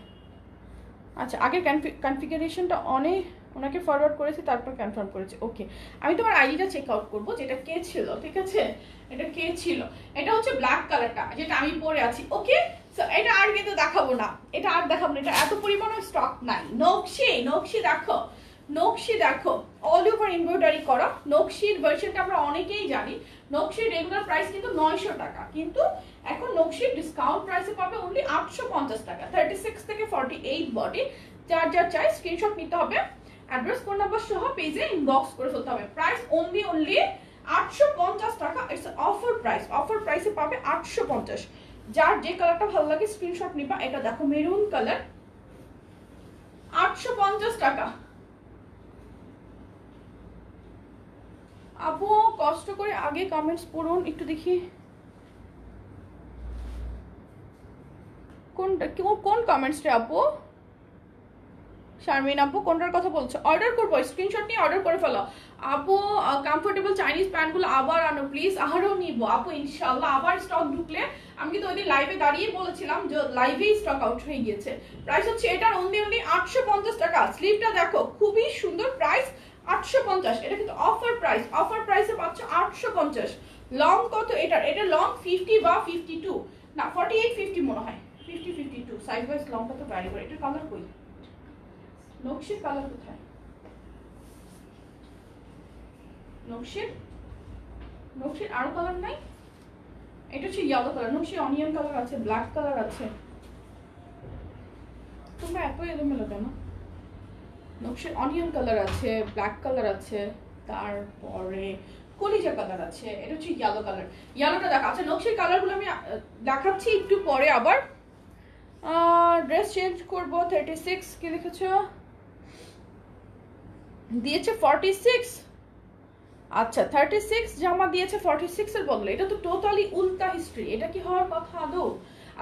আচ্ছা আগে কনফিগারেশনটা অনেক ওনাকে ফরওয়ার্ড করেছি, তারপর কনফার্ম করেছি। ওকে আমি তোমার আইডিটা চেক আউট করবো, যেটা কে ছিল, ঠিক আছে? এটা কে ছিল? এটা হচ্ছে ব্ল্যাক কালারটা, যেটা আমি পরে আছি। ওকে সো এটা আর কিন্তু দেখাবো না, এটা আর দেখাবো না, এটা এত পরিমাণে স্টক নাই। নকশি দেখো, নকশি দেখো, অল ওভার এমব্রয়ডারি করা। নকশির ভার্সনটা আমরা অনেকেই জানি। নকশির রেগুলার প্রাইস কিন্তু 900 টাকা, কিন্তু এখন নকশির ডিসকাউন্ট প্রাইসে পাবে অনলি 850 টাকা। 36 থেকে 48 বডি। যার যার চাই স্ক্রিনশট নিতে হবে, অ্যাড্রেস ফোন নাম্বার সহ পেজে ইনবক্স করে ফেলতে হবে। প্রাইস অনলি 850 টাকা। ইটস অফার প্রাইস, অফার প্রাইসে পাবে 850। যার যে কালারটা ভালো লাগে স্ক্রিনশট নিবা। এটা দেখো মেরুন কালার, 850 টাকা। আপু কষ্ট করে আগে কমেন্টস পড়ুন, একটু দেখি কোন কমেন্টসটা আপু? শারমিন আপু কোনটার কথা বলছো? অর্ডার করবো, স্ক্রিনশট নিয়ে অর্ডার করে ফেলো। আপু কমফোর্টেবল চাইনিজ প্যান্টগুলো আবার আনো প্লিজ। আরও নিব আপু ইনশাল্লাহ, আবার স্টক ঢুকলে। আমি কিন্তু ওই দিন লাইভে দাঁড়িয়ে বলেছিলাম যে লাইভেই স্টক আউট হয়ে গিয়েছে। প্রাইস হচ্ছে এটার অনলি 850 টাকা। স্লিভটা দেখো খুবই সুন্দর, প্রাইস 850। এটা কিন্তু অফার প্রাইস, অফার প্রাইসে পাচ্ছ 850। লং কত এটার? এটা লং 50 বা 52, না 48 50 মনে হয়, 50 52 সাইজ ওয়াইজ লংটা তো ভ্যারি করে। এটার কালার কই? নকশির কালার কোথায়? নকশির আরো কালার নাই? এটা হচ্ছে ইয়েলো কালার। নকশির অনিয়ন কালার আছে, ব্ল্যাক কালার আছে। তোমরা এত এলোমেলো কেন? নকশির অনিয়ন কালার আছে, ব্ল্যাক কালার আছে, তারপরে কলিজা কালার আছে। এটা হচ্ছে ইয়েলো কালার। ইয়েলোটা দেখা। আচ্ছা নকশির কালারগুলো আমি দেখাচ্ছি একটু পরে। আবার ড্রেস চেঞ্জ করবো। 36 কি লিখেছো? দিয়েছে 46। আচ্ছা 36 জামা দিয়েছে 46 এর বদলে। এটা তো টোটালি উল্টা হিস্ট্রি, এটা কি হওয়ার কথা আদৌ?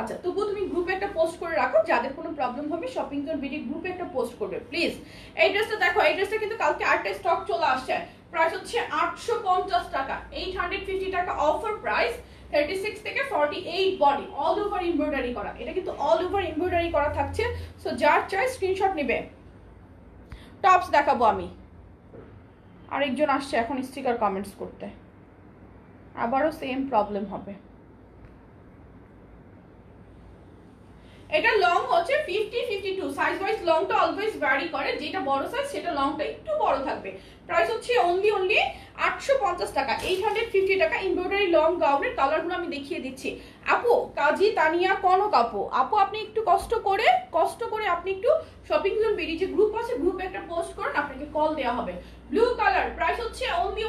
আচ্ছা তবুও তুমি গ্রুপে একটা পোস্ট করে রাখো, যাদের কোনো প্রবলেম হবে শপিং জোন বিডি গ্রুপে একটা পোস্ট করবে প্লিজ। এই ড্রেসটা দেখো, এই ড্রেসটা কিন্তু কালকে আরেকটা স্টক চলে আসছে। প্রাইস হচ্ছে 850 টাকা, 850 টাকা অফার প্রাইস। 36 থেকে 48 বডি, অল ওভার এমব্রয়ডারি করা। এটা কিন্তু অল ওভার এমব্রয়ডারি করা থাকছে। সো যার চাই স্ক্রিনশট নেবে। টপস দেখাবো আমি। আরেকজন আসছে এখন স্টিকার কমেন্টস করতে, আবারও সেম প্রবলেম হবে। এটা লং হচ্ছে 50-52, সাইজ ওয়াইজ লংটা অলওয়েজ ভ্যারি করে, যেটা বড় সাইজ সেটা লংটা একটু বড় থাকবে। প্রাইস হচ্ছে অনলি 850 টাকা, 850 টাকা। এমব্রয়ডারি লং গাউনের কালারগুলো আমি দেখিয়ে দিচ্ছি। আপু কাজী তানিয়া কনক আপু, আপনি একটু কষ্ট করে আপনি একটু শপিং জোন বিডি যে গ্রুপ আছে, গ্রুপে একটা পোস্ট করুন, আপনাকে কল দেওয়া হবে। ব্লু কালার, প্রাইস হচ্ছে অনলি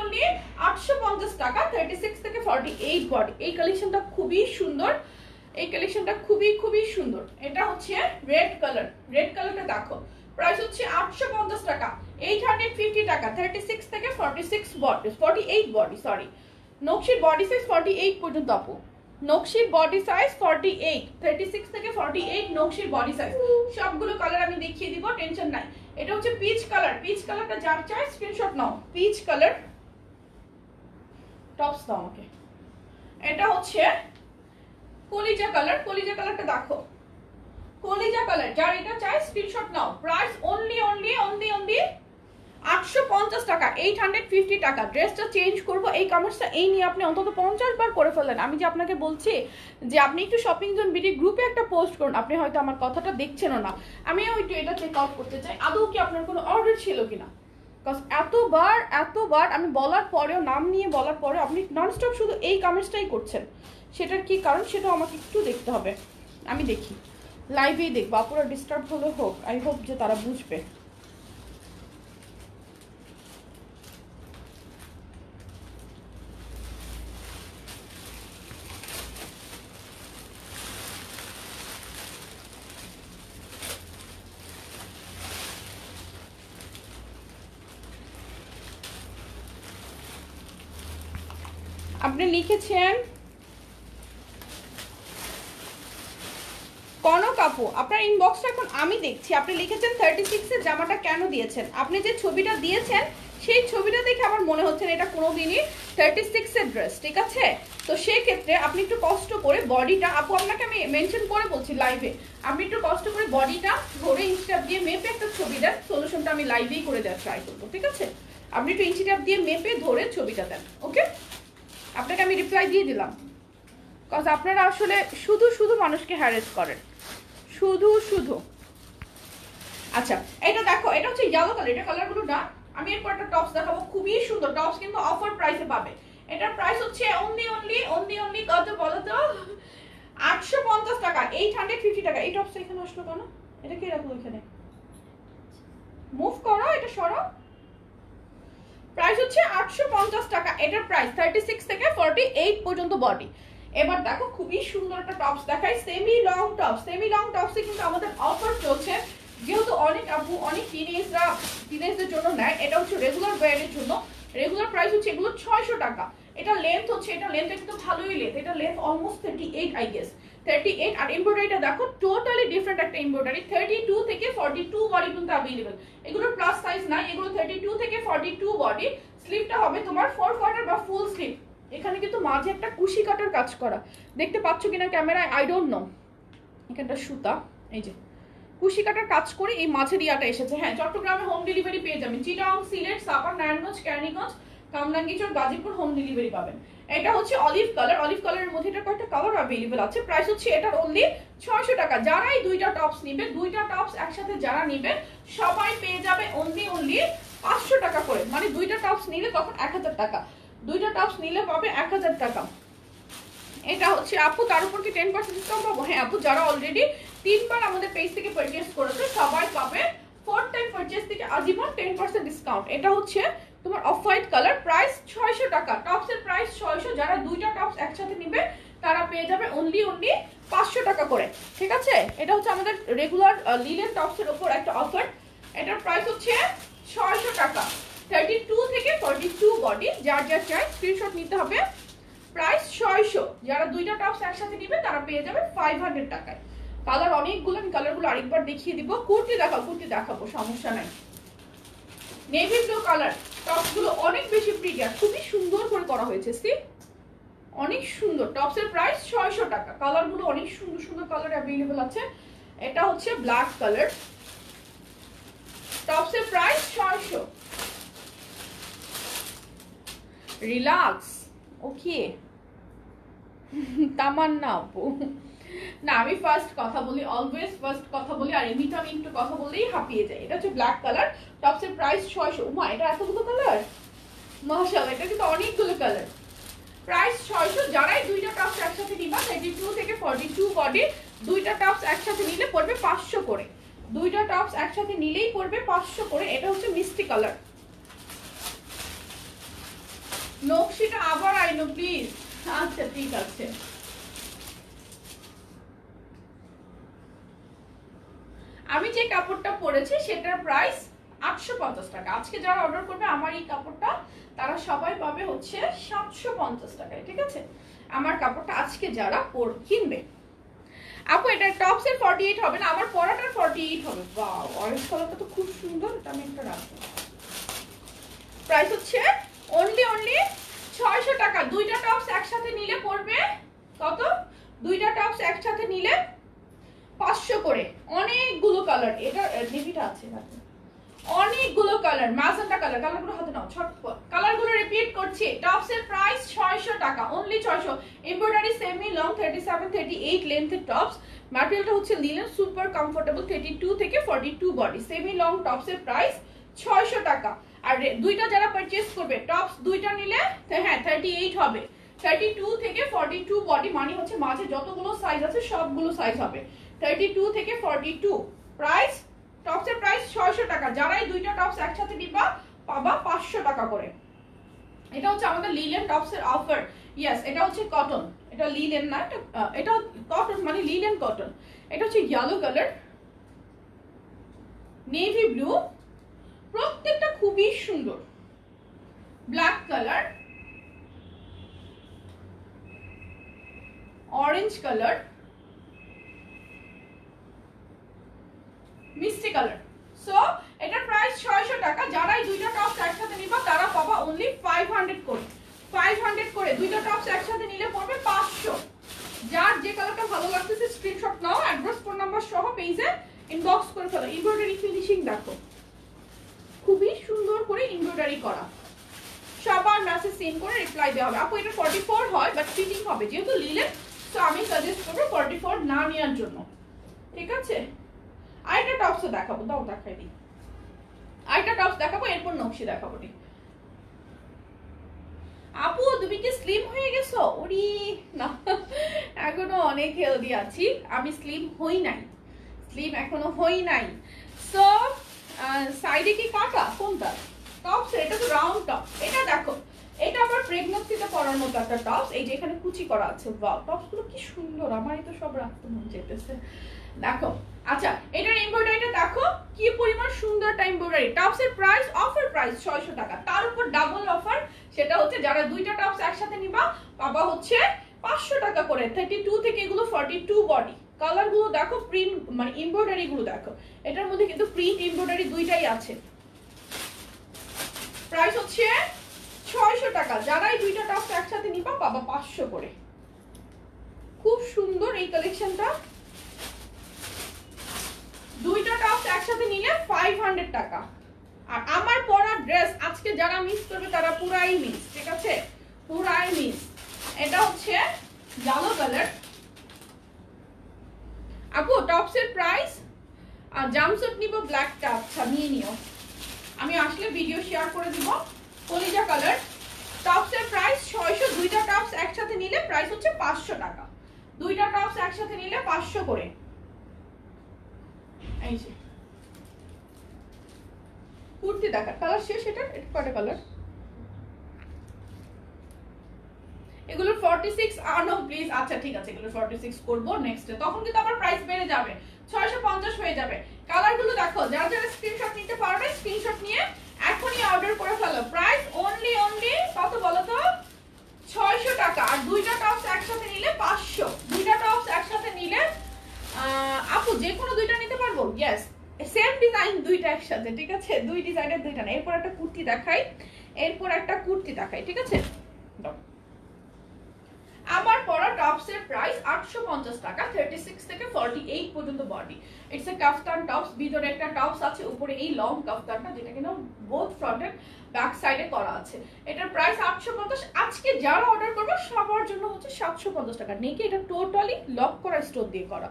850 টাকা, 36 থেকে 48 বডি। এই কালেকশনটা খুবই সুন্দর, এই কালেকশনটা খুবই সুন্দর। এটা হচ্ছে রেড কালার, রেড কালারটা দেখো, প্রাইস হচ্ছে 850 টাকা, 850 টাকা, 36 থেকে 48 বডি, সরি নকশির বডি সাইজ 48 পর্যন্ত আপু, নকশির বডি সাইজ 48, 36 থেকে 48 নকশির বডি সাইজ। সবগুলো কালার আমি দেখিয়ে দিব, টেনশন নাই। এটা হচ্ছে পিচ কালার, পিচ কালারটা যার চাই স্ক্রিনশট নাও। পিচ কালার টপস দাও আমাকে। এটা হচ্ছে কলিজা কালার, কলিজা কালারটা দেখো, কলিজা কালার যার এটা চাই স্ক্রিনশট নাও। প্রাইস অনলি 850 টাকা, 850 টাকা। ড্রেসটা চেঞ্জ করব এই কামার্সটা, এই নিয়ে আপনি অন্তত 50 বার করে ফেলেন। আমি যে আপনাকে বলছি যে আপনি একটু শপিং জোন বিডি গ্রুপে একটা পোস্ট করুন, আপনি হয়তো আমার কথাটা দেখছেনও না। আমিও একটু এটা চেক আউট করতে চাই আদৌ কি আপনার কোনো অর্ডার ছিল কিনা। বিকজ এতবার আমি বলার পরেও, নাম নিয়ে বলার পরেও আপনি ননস্টপ শুধু এই কামেন্টসটাই করছেন। সেটার কি কারণ সেটা আমাকে একটু দেখতে হবে। আমি দেখি, লাইভেই দেখবো, আপুরা ডিস্টার্ব হলে হোক, আই হোপ যে তারা বুঝবে। আপনি লিখেছেন কনক আপু, আপনার ইনবক্সটা এখন আমি দেখছি। আপনি লিখেছেন 36 এর জামাটা কেন দিয়েছেন। আপনি যে ছবিটা দিয়েছেন সেই ছবিটা দেখে আমার মনে হচ্ছে এটা কোনোদিনই 36 এর ড্রেস, ঠিক আছে? তো সেই ক্ষেত্রে আপনি একটু কষ্ট করে বডিটা, আপু আপনাকে আমি মেনশন করে বলছি লাইভে, আপনি একটু কষ্ট করে বডিটা ধরে ইঞ্চিটাপ দিয়ে মেপে একটা ছবি দেন। সলিউশনটা আমি লাইভেই করে দেওয়ার ট্রাই করবো, ঠিক আছে? আপনি একটু ইঞ্চিটাপ দিয়ে মেপে ধরে ছবিটা দেন, ওকে? আপনাকে আমি রিপ্লাই দিয়ে দিলাম, কজ আপনারা আসলে শুধু মানুষকে হ্যারেস করেন, শুধু। আচ্ছা এটা দেখো, এটা হচ্ছে ইয়েলো কালার, এটা কালারগুলো না। আমি এরপর একটা টপস দেখাবো, খুবই সুন্দর টপস, কিন্তু অফার প্রাইসে পাবে। এটার প্রাইস হচ্ছে অনলি কত বলো তো? 850 টাকা, 850 টাকা। এই টপসটা এখানে আসলো কেন? এটা কে রাখলো এখানে? মুভ করো, এটা সরো। প্রাইস হচ্ছে 850 টাকা, এটার প্রাইস 36 থেকে 48 পর্যন্ত বডি। এবার দেখো খুবই সুন্দর একটা টপস দেখাই, semi long tops. Semi long টপসে কিন্তু আমাদের অফার চলছে, যেহেতু অনেক আপু অনেক টিনেজদের জন্য নেয়। এটা হচ্ছে রেগুলার ওয়্যারের জন্য, রেগুলার প্রাইস হচ্ছে এগুলো 600 টাকা। এটা লেন্থ হচ্ছে, এটা লেন্থটা কিন্তু ভালোই লেন্থ, এটা লেন্থ অলমোস্ট 38 আই গেস, 38। আর এমব্রয়ডারিটা দেখো টোটালি ডিফারেন্ট একটা এমব্রয়ডারি, 32 থেকে 42 বডি কিন্তু अवेलेबल। এগুলো প্লাস সাইজ না, এগুলো 32 থেকে 42 বডি। স্লিভটা হবে তোমার 4/4 বা ফুল স্লিভ। এখানে কিন্তু মাঝে একটা কুশি কাটার কাজ করা, দেখতে পাচ্ছ কিনা ক্যামেরায় আই ডোন্ট নো। এখানটা সুতা, এই যে কুশি কাটার কাজ করে এই মাঝের ইয়াটা এসেছে। হ্যাঁ, চট্টগ্রামে হোম ডেলিভারি পেয়ে যাবেন, চিটাগং, সিলেট, সাভার, নারায়ণগঞ্জ, কেরানীগঞ্জ, কামরাঙ্গীরচর, গাজীপুর হোম ডেলিভারি পাবেন। এটা হচ্ছে অলিভ কালার, অলিভ কালারের মধ্যে এটা কয়েকটা কালার अवेलेबल আছে। প্রাইস হচ্ছে এটার অনলি 600 টাকা। যারা এই দুইটা টপস নিবে, দুইটা টপস একসাথে যারা নিবে সবাই পেয়ে যাবে অনলি 500 টাকা করে। মানে দুইটা টপস নিলে তখন 1000 টাকা, দুইটা টপস নিলে পাবে 1000 টাকা। এটা হচ্ছে আপু, তার উপর কি 10% ডিসকাউন্ট পাবো? হ্যাঁ আপু, যারা অলরেডি 3 বার আমাদের পেজ থেকে পারচেজ করেছে সবাই পাবে 4 টাইম পারচেজ থেকে আজীবন 10% ডিসকাউন্ট। এটা হচ্ছে তোমার অফ হোয়াইট কালার, প্রাইস 600 টাকা। টপসের প্রাইস 600, যারা দুইটা টপস একসাথে নিবে তারা পেয়ে যাবে অনলি 500 টাকা করে, ঠিক আছে? এটা হচ্ছে আমাদের রেগুলার লিলেন টপসের উপর একটা অফার। এটার প্রাইস হচ্ছে 600 টাকা, 32 থেকে 42 বডি। যার চাই স্ক্রিনশট নিতে হবে। প্রাইস 600, যারা দুইটা টপস একসাথে নিবে তারা পেয়ে যাবে 500 টাকায়। কালার অনেকগুলো, আমি কালারগুলো আরেকবার দেখিয়ে দিব। কুর্তি দেখাবো, সমস্যা নাই। নেভি ব্লু কালার, টপসগুলো অনেক বেশি প্রিটি আর খুবই সুন্দর করে করা হয়েছে, সি অনেক সুন্দর। টপসের প্রাইস 600 টাকা। কালারগুলো অনেক সুন্দর কালার अवेलेबल আছে। এটা হচ্ছে ব্ল্যাক কালার, টপসের প্রাইস 600। রিল্যাক্স, ওকে তামান্না আপু, না আমি ফার্স্ট কথা বলি, অলওয়েজ ফার্স্ট কথা বলি, আর এমনিতে আমি একটু কথা বললেই হাঁপিয়ে যাই। এটা হচ্ছে ব্ল্যাক কালার, টপসের প্রাইস 600। উমা এটা এতগুলো কালার, মাশাআল্লাহ এটা কিন্তু অনেকগুলো কালার। প্রাইস 600। যারাই দুইটা টপস একসাথে নিবা 32 থেকে 42 বডি, দুইটা টপস একসাথে নিলে পড়বে 500 করে। দুইটা টপস একসাথে নিলেই পড়বে 500 করে। এটা হচ্ছে মিষ্টি কালার। নকশিটা আবার আইনো প্লিজ। আচ্ছা ঠিক আছে। আমি যে কাপড়টা পরেছি সেটার প্রাইস 850 টাকা। আজকে যারা অর্ডার করবে আমার এই কাপড়টা তারা সবাই পাবে হচ্ছে 750 টাকায়, ঠিক আছে? আমার কাপড়টা আজকে যারা কিনবে। আপু এটা টপসের 48 হবে না, আমার পরাটার 48 হবে। ওয়াও অরেঞ্জ কালারটা তো খুব সুন্দর, এটা আমি একটা রাখবো। প্রাইস হচ্ছে অনলি 600 টাকা। দুইটা টপস একসাথে নিলে পড়বে কত? দুইটা টপস একসাথে নিলে 500 করে। অনেকগুলো কালার, এটা নেভিটা আছে হাতে, অনেকগুলো কালার, ম্যাজেন্টা কালার, কালারগুলো হাতে নাও ছটপট। কালারগুলো রিপিট করছি। টপসের প্রাইস 600 টাকা, অনলি 600। এমব্রয়ডারি সেমি লং 37 38 লেন্থের টপস। ম্যাটেরিয়ালটা হচ্ছে লিনেন, সুপার কমফোর্টেবল। 32 থেকে 42 বডি, সেমি লং টপসের প্রাইস 600 টাকা। আর দুইটা যারা পারচেজ করবে টপস দুইটা নিলে হ্যাঁ 38 হবে। 32 থেকে 42 বডি মানে হচ্ছে মাঝে যতগুলো সাইজ আছে সবগুলো সাইজ হবে। 32 থেকে 42 প্রাইস, টপসের প্রাইস 600 টাকা। যারাই দুইটা টপস একসাথে নিবা পাবা 500 টাকা করে। এটা হচ্ছে আমাদের লিলেন টপসের অফার। ইয়েস এটা হচ্ছে কটন, এটা লিলেন না, এটা কটন মানে লিলেন কটন। এটা হচ্ছে ইয়েলো কালার, নেভি ব্লু, প্রত্যেকটা খুবই সুন্দর। ব্ল্যাক কালার, অরেঞ্জ কালার, মিষ্টি কালার। সো এটার প্রাইস 600 টাকা। যারাই দুইটা টপস একসাথে নিবা তারা পাবা অনলি 500 করে। 500 করে দুইটা টপস একসাথে নিলে পড়বে 500। যার যে কালারটা ভালো লাগতেছে স্ক্রিনশট নাও, অ্যাড্রেস ফোন নাম্বার সহ পেজে ইনবক্স করে ফেলো। এমব্রয়ডারি ফিনিশিং দেখো, খুবই সুন্দর করে এমব্রয়ডারি করা। সবার মেসেজ সেন্ড করে রিপ্লাই দেওয়া হবে। আপু এটা 44 হয় বাট ফিটিং হবে, যেহেতু লিলেন তো আমি সাজেস্ট করবো 44 না নেওয়ার জন্য, ঠিক আছে? আরেকটা টপসও দেখাবো, দাও দেখাই দিই। আরেকটা টপস দেখাবো, এরপর নকশি দেখাবো। আপু তুমি কি স্লিম হয়ে গেছো? ওরি না, এখনো অনেক হেলদি আছি, আমি স্লিম হই নাই, স্লিম এখনো হই নাই। সো সাইডে কি কাটা কোনটা টপস? এটা তো রাউন্ড টপ। এটা দেখো, এটা আবার প্রেগন্যান্সিতে পরার মতো একটা টপস। এই যে এখানে কুচি করা আছে, ওয়াও টপসগুলো কি সুন্দর, আমারই তো সব রাখতে মন চাইতেছে। দেখো আচ্ছা এটার এমব্রয়ডারিটা দেখো কি পরিমাণ সুন্দর এমব্রয়ডারি। টপসের প্রাইস অফার প্রাইস 600 টাকা, তার উপর ডাবল অফার। সেটা হচ্ছে যারা দুইটা টপস একসাথে নিবা পাবা হচ্ছে 500 টাকা করে। 32 থেকে এগুলো 42 বডি। কালার গুলো দেখো, প্রিন্ট মানে এমব্রয়ডারি গুলো দেখো, এটার মধ্যে কিন্তু প্রিন্ট এমব্রয়ডারি দুইটাই আছে। প্রাইস হচ্ছে 600 টাকা। যারাই দুইটা টপস একসাথে নিবা পাবা 500 করে। খুব সুন্দর এই কালেকশনটা। দুইটা টপস একসাথে নিলে 500 টাকা। আর আমার পরা ড্রেস আজকে যারা মিস করবে তারা পুরাই মিস, ঠিক আছে? পুরাই মিস। এটা হচ্ছে ইয়েলো কালার। আপু টপসের প্রাইস, আর জামসুট নিব ব্ল্যাকটা, আচ্ছা নিয়ে নিও, আমি আসলে ভিডিও শেয়ার করে দিব। কলিজা কালার, টপসের প্রাইস 600। দুইটা টপস একসাথে নিলে প্রাইস হচ্ছে 500 টাকা। দুইটা টপস একসাথে নিলে 500 করে। এই যে কুর্তি দেখা, কালার শেষ। এটা কয়টা কালার? এগুলো 46 আনো প্লিজ। আচ্ছা ঠিক আছে, এগুলো 46 করব নেক্সট ডে, তখন কিন্তু আবার প্রাইস বেড়ে যাবে, 650 হয়ে যাবে। কালারগুলো দেখো, যারা যারা স্ক্রিনশট নিতে পারবে স্ক্রিনশট নিয়ে এখনই অর্ডার করে ফেলো। প্রাইস অনলি কত বলো তো? 600 টাকা। আর দুইটা টপস একসাথে নিলে 500। দুইটা টপস একসাথে নিলে আপু যে কোনো দুইটা নিতে পারবো। ইয়েস, সেম ডিজাইন দুইটা একসাথে, ঠিক আছে? দুই ডিজাইনের দুইটা না। এরপর একটা কুর্তি দেখাই, এরপর একটা কুর্তি দেখাই, ঠিক আছে? আমার পরা টপসের প্রাইস 850 টাকা, 36 থেকে 48 পর্যন্ত body. It's a kaftan tops, ভিতরে একটা টপস আছে, উপরে এই লং কাফতানটা যেটা কিনা বোথ ফ্রন্ট এন্ড ব্যাক সাইডে করা আছে। এটার প্রাইস 850। আজকে যারা অর্ডার করবে সবার জন্য হচ্ছে 750 টাকা। নেকি এটা টোটালি লক করা স্টোন দিয়ে করা।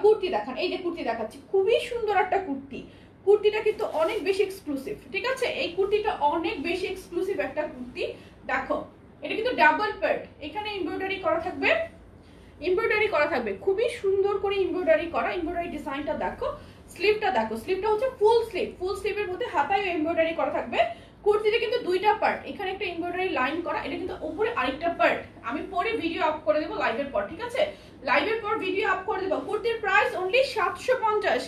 কুর্তি দেখান, এই যে কুর্তি দেখাচ্ছি, খুবই সুন্দর একটা কুর্তি। কুর্তিটা কিন্তু অনেক বেশি এক্সক্লুসিভ, ঠিক আছে? এই কুর্তিটা অনেক বেশি এক্সক্লুসিভ একটা কুর্তি। দেখো এটা কিন্তু ডাবল পার্ট, এখানে এমব্রয়ডারি করা থাকবে, এমব্রয়ডারি করা থাকবে, খুবই সুন্দর করে এমব্রয়ডারি করা। এমব্রয়ডারি ডিজাইনটা দেখো, স্লিভটা দেখো, স্লিভটা হচ্ছে ফুল স্লিভ, ফুল স্লিভের মধ্যে হাতায় এমব্রয়ডারি করা থাকবে। কুর্তিতে কিন্তু দুইটা পার্ট, এখানে একটা এমব্রয়ডারি লাইন করা, এটা কিন্তু উপরে আরেকটা পার্ট। আমি পরে ভিডিও আপ করে দেবো লাইভের পর, ঠিক আছে? লাইভের পর ভিডিও আপ করে দেবো। কুর্তির প্রাইস অনলি 750।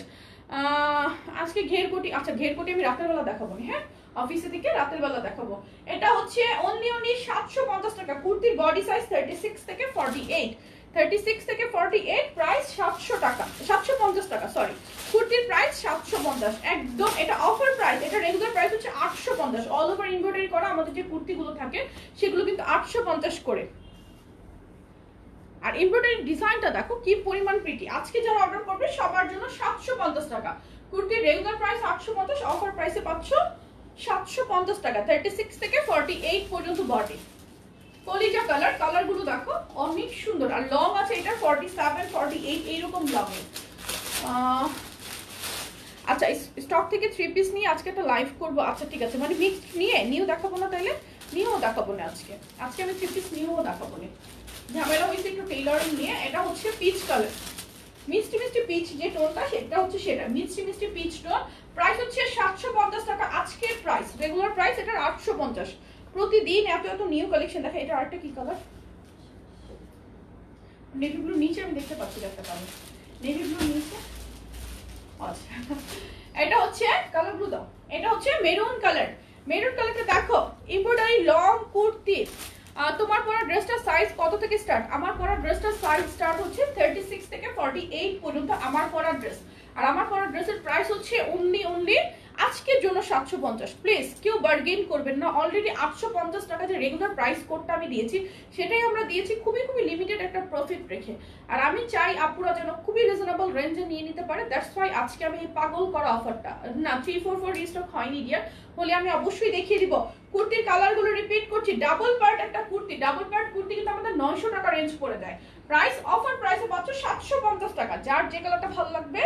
আজকে ঘের কোটি, আচ্ছা ঘের কোটি আমি রাতের বেলা দেখাবো না, হ্যাঁ অফিসে থেকে রাতের বেলা দেখাবো। এটা হচ্ছে অনলি 750 টাকা। কুর্তির বডি সাইজ 36 থেকে 48, 36 থেকে 48, প্রাইস 700 টাকা, 750 টাকা, সরি। কুর্তির প্রাইস 750 একদম, এটা অফার প্রাইস। এটা রেগুলার প্রাইস হচ্ছে 850। অল ওভার এমব্রয়ডারি করা আমাদের যে কুর্তিগুলো থাকে সেগুলো কিন্তু 850 করে। আর এমব্রয়ডারি ডিজাইনটা দেখো কি পরিমাণ প্রিটি। আজকে যারা অর্ডার করবে সবার জন্য 750 টাকা। কুর্তির রেগুলার প্রাইস 850, অফার প্রাইসে পাচ্ছ 750 টাকা, 36 থেকে 48 পর্যন্ত বডি। কলিজা কালার, কালারগুলো দেখো অনেক সুন্দর। আর লং আছে এটা 47, 48 এইরকম লং এ। আচ্ছা স্টক থেকে 3 পিস নিয়ে আজকে একটা লাইভ করব। আচ্ছা ঠিক আছে, মানে মিক্সড নিয়ে নিউ দেখাবো না, তাইলে নিউও দেখাবো না আজকে। আজকে আমি 3 পিস নিউও দেখাবো না, ঝামেলা হয়েছে একটু টেইলরিং নিয়ে। এটা হচ্ছে পিচ কালার, মিষ্টি মিষ্টি পিচ যে টোনটা সেটা হচ্ছে সেটা, মিষ্টি মিষ্টি পিচ টোন। প্রাইস হচ্ছে 750 টাকা আজকের প্রাইস, রেগুলার প্রাইস এটার 850। প্রতিদিন এত এত নিউ কালেকশন দেখে। এটা আরেকটা কি কালার, নেভি ব্লু নিচে আমি দেখতে পাচ্ছি একটা কালার, নেভি ব্লু নিচে। আচ্ছা এটা হচ্ছে কালার ব্লু দাও, এটা হচ্ছে মেরুন কালার। মেরুন কালারটা দেখো, এমব্রয়ডারি লং কুর্তি। তোমার পরা ড্রেসটার সাইজ কত থেকে স্টার্ট? আমার পরা ড্রেসটার সাইজ স্টার্ট হচ্ছে 36 থেকে 48 পর্যন্ত আমার পরা ড্রেস। আর আমার পরা ড্রেসের প্রাইস হচ্ছে অনলি আজকের জন্য 750। প্লিজ কেউ বার্গেন করবেন না। অলরেডি 850 টাকা যে রেগুলার প্রাইস কোডটা আমি দিয়েছি সেটাই আমরা দিয়েছি খুবই লিমিটেড একটা প্রফিট রেখে। আর আমি চাই আপুরা যেন খুবই রিজনেবল রেঞ্জে নিয়ে নিতে পারে। দ্যাটস ওয়াই আজকে আমি এই পাগল করা অফারটা, না 344 রিস্টক হয়নি ডিয়ার, বলে আমি অবশ্যই দেখিয়ে দিব। কুর্তির কালারগুলো রিপিট করছি, ডাবল পার্ট একটা কুর্তি, ডাবল পার্ট কুর্তি কিন্তু আমাদের 900 টাকা রেঞ্জ করে দেয়। প্রাইস অফার প্রাইসে পাচ্ছ 750 টাকা। যার যে কালারটা ভালো লাগবে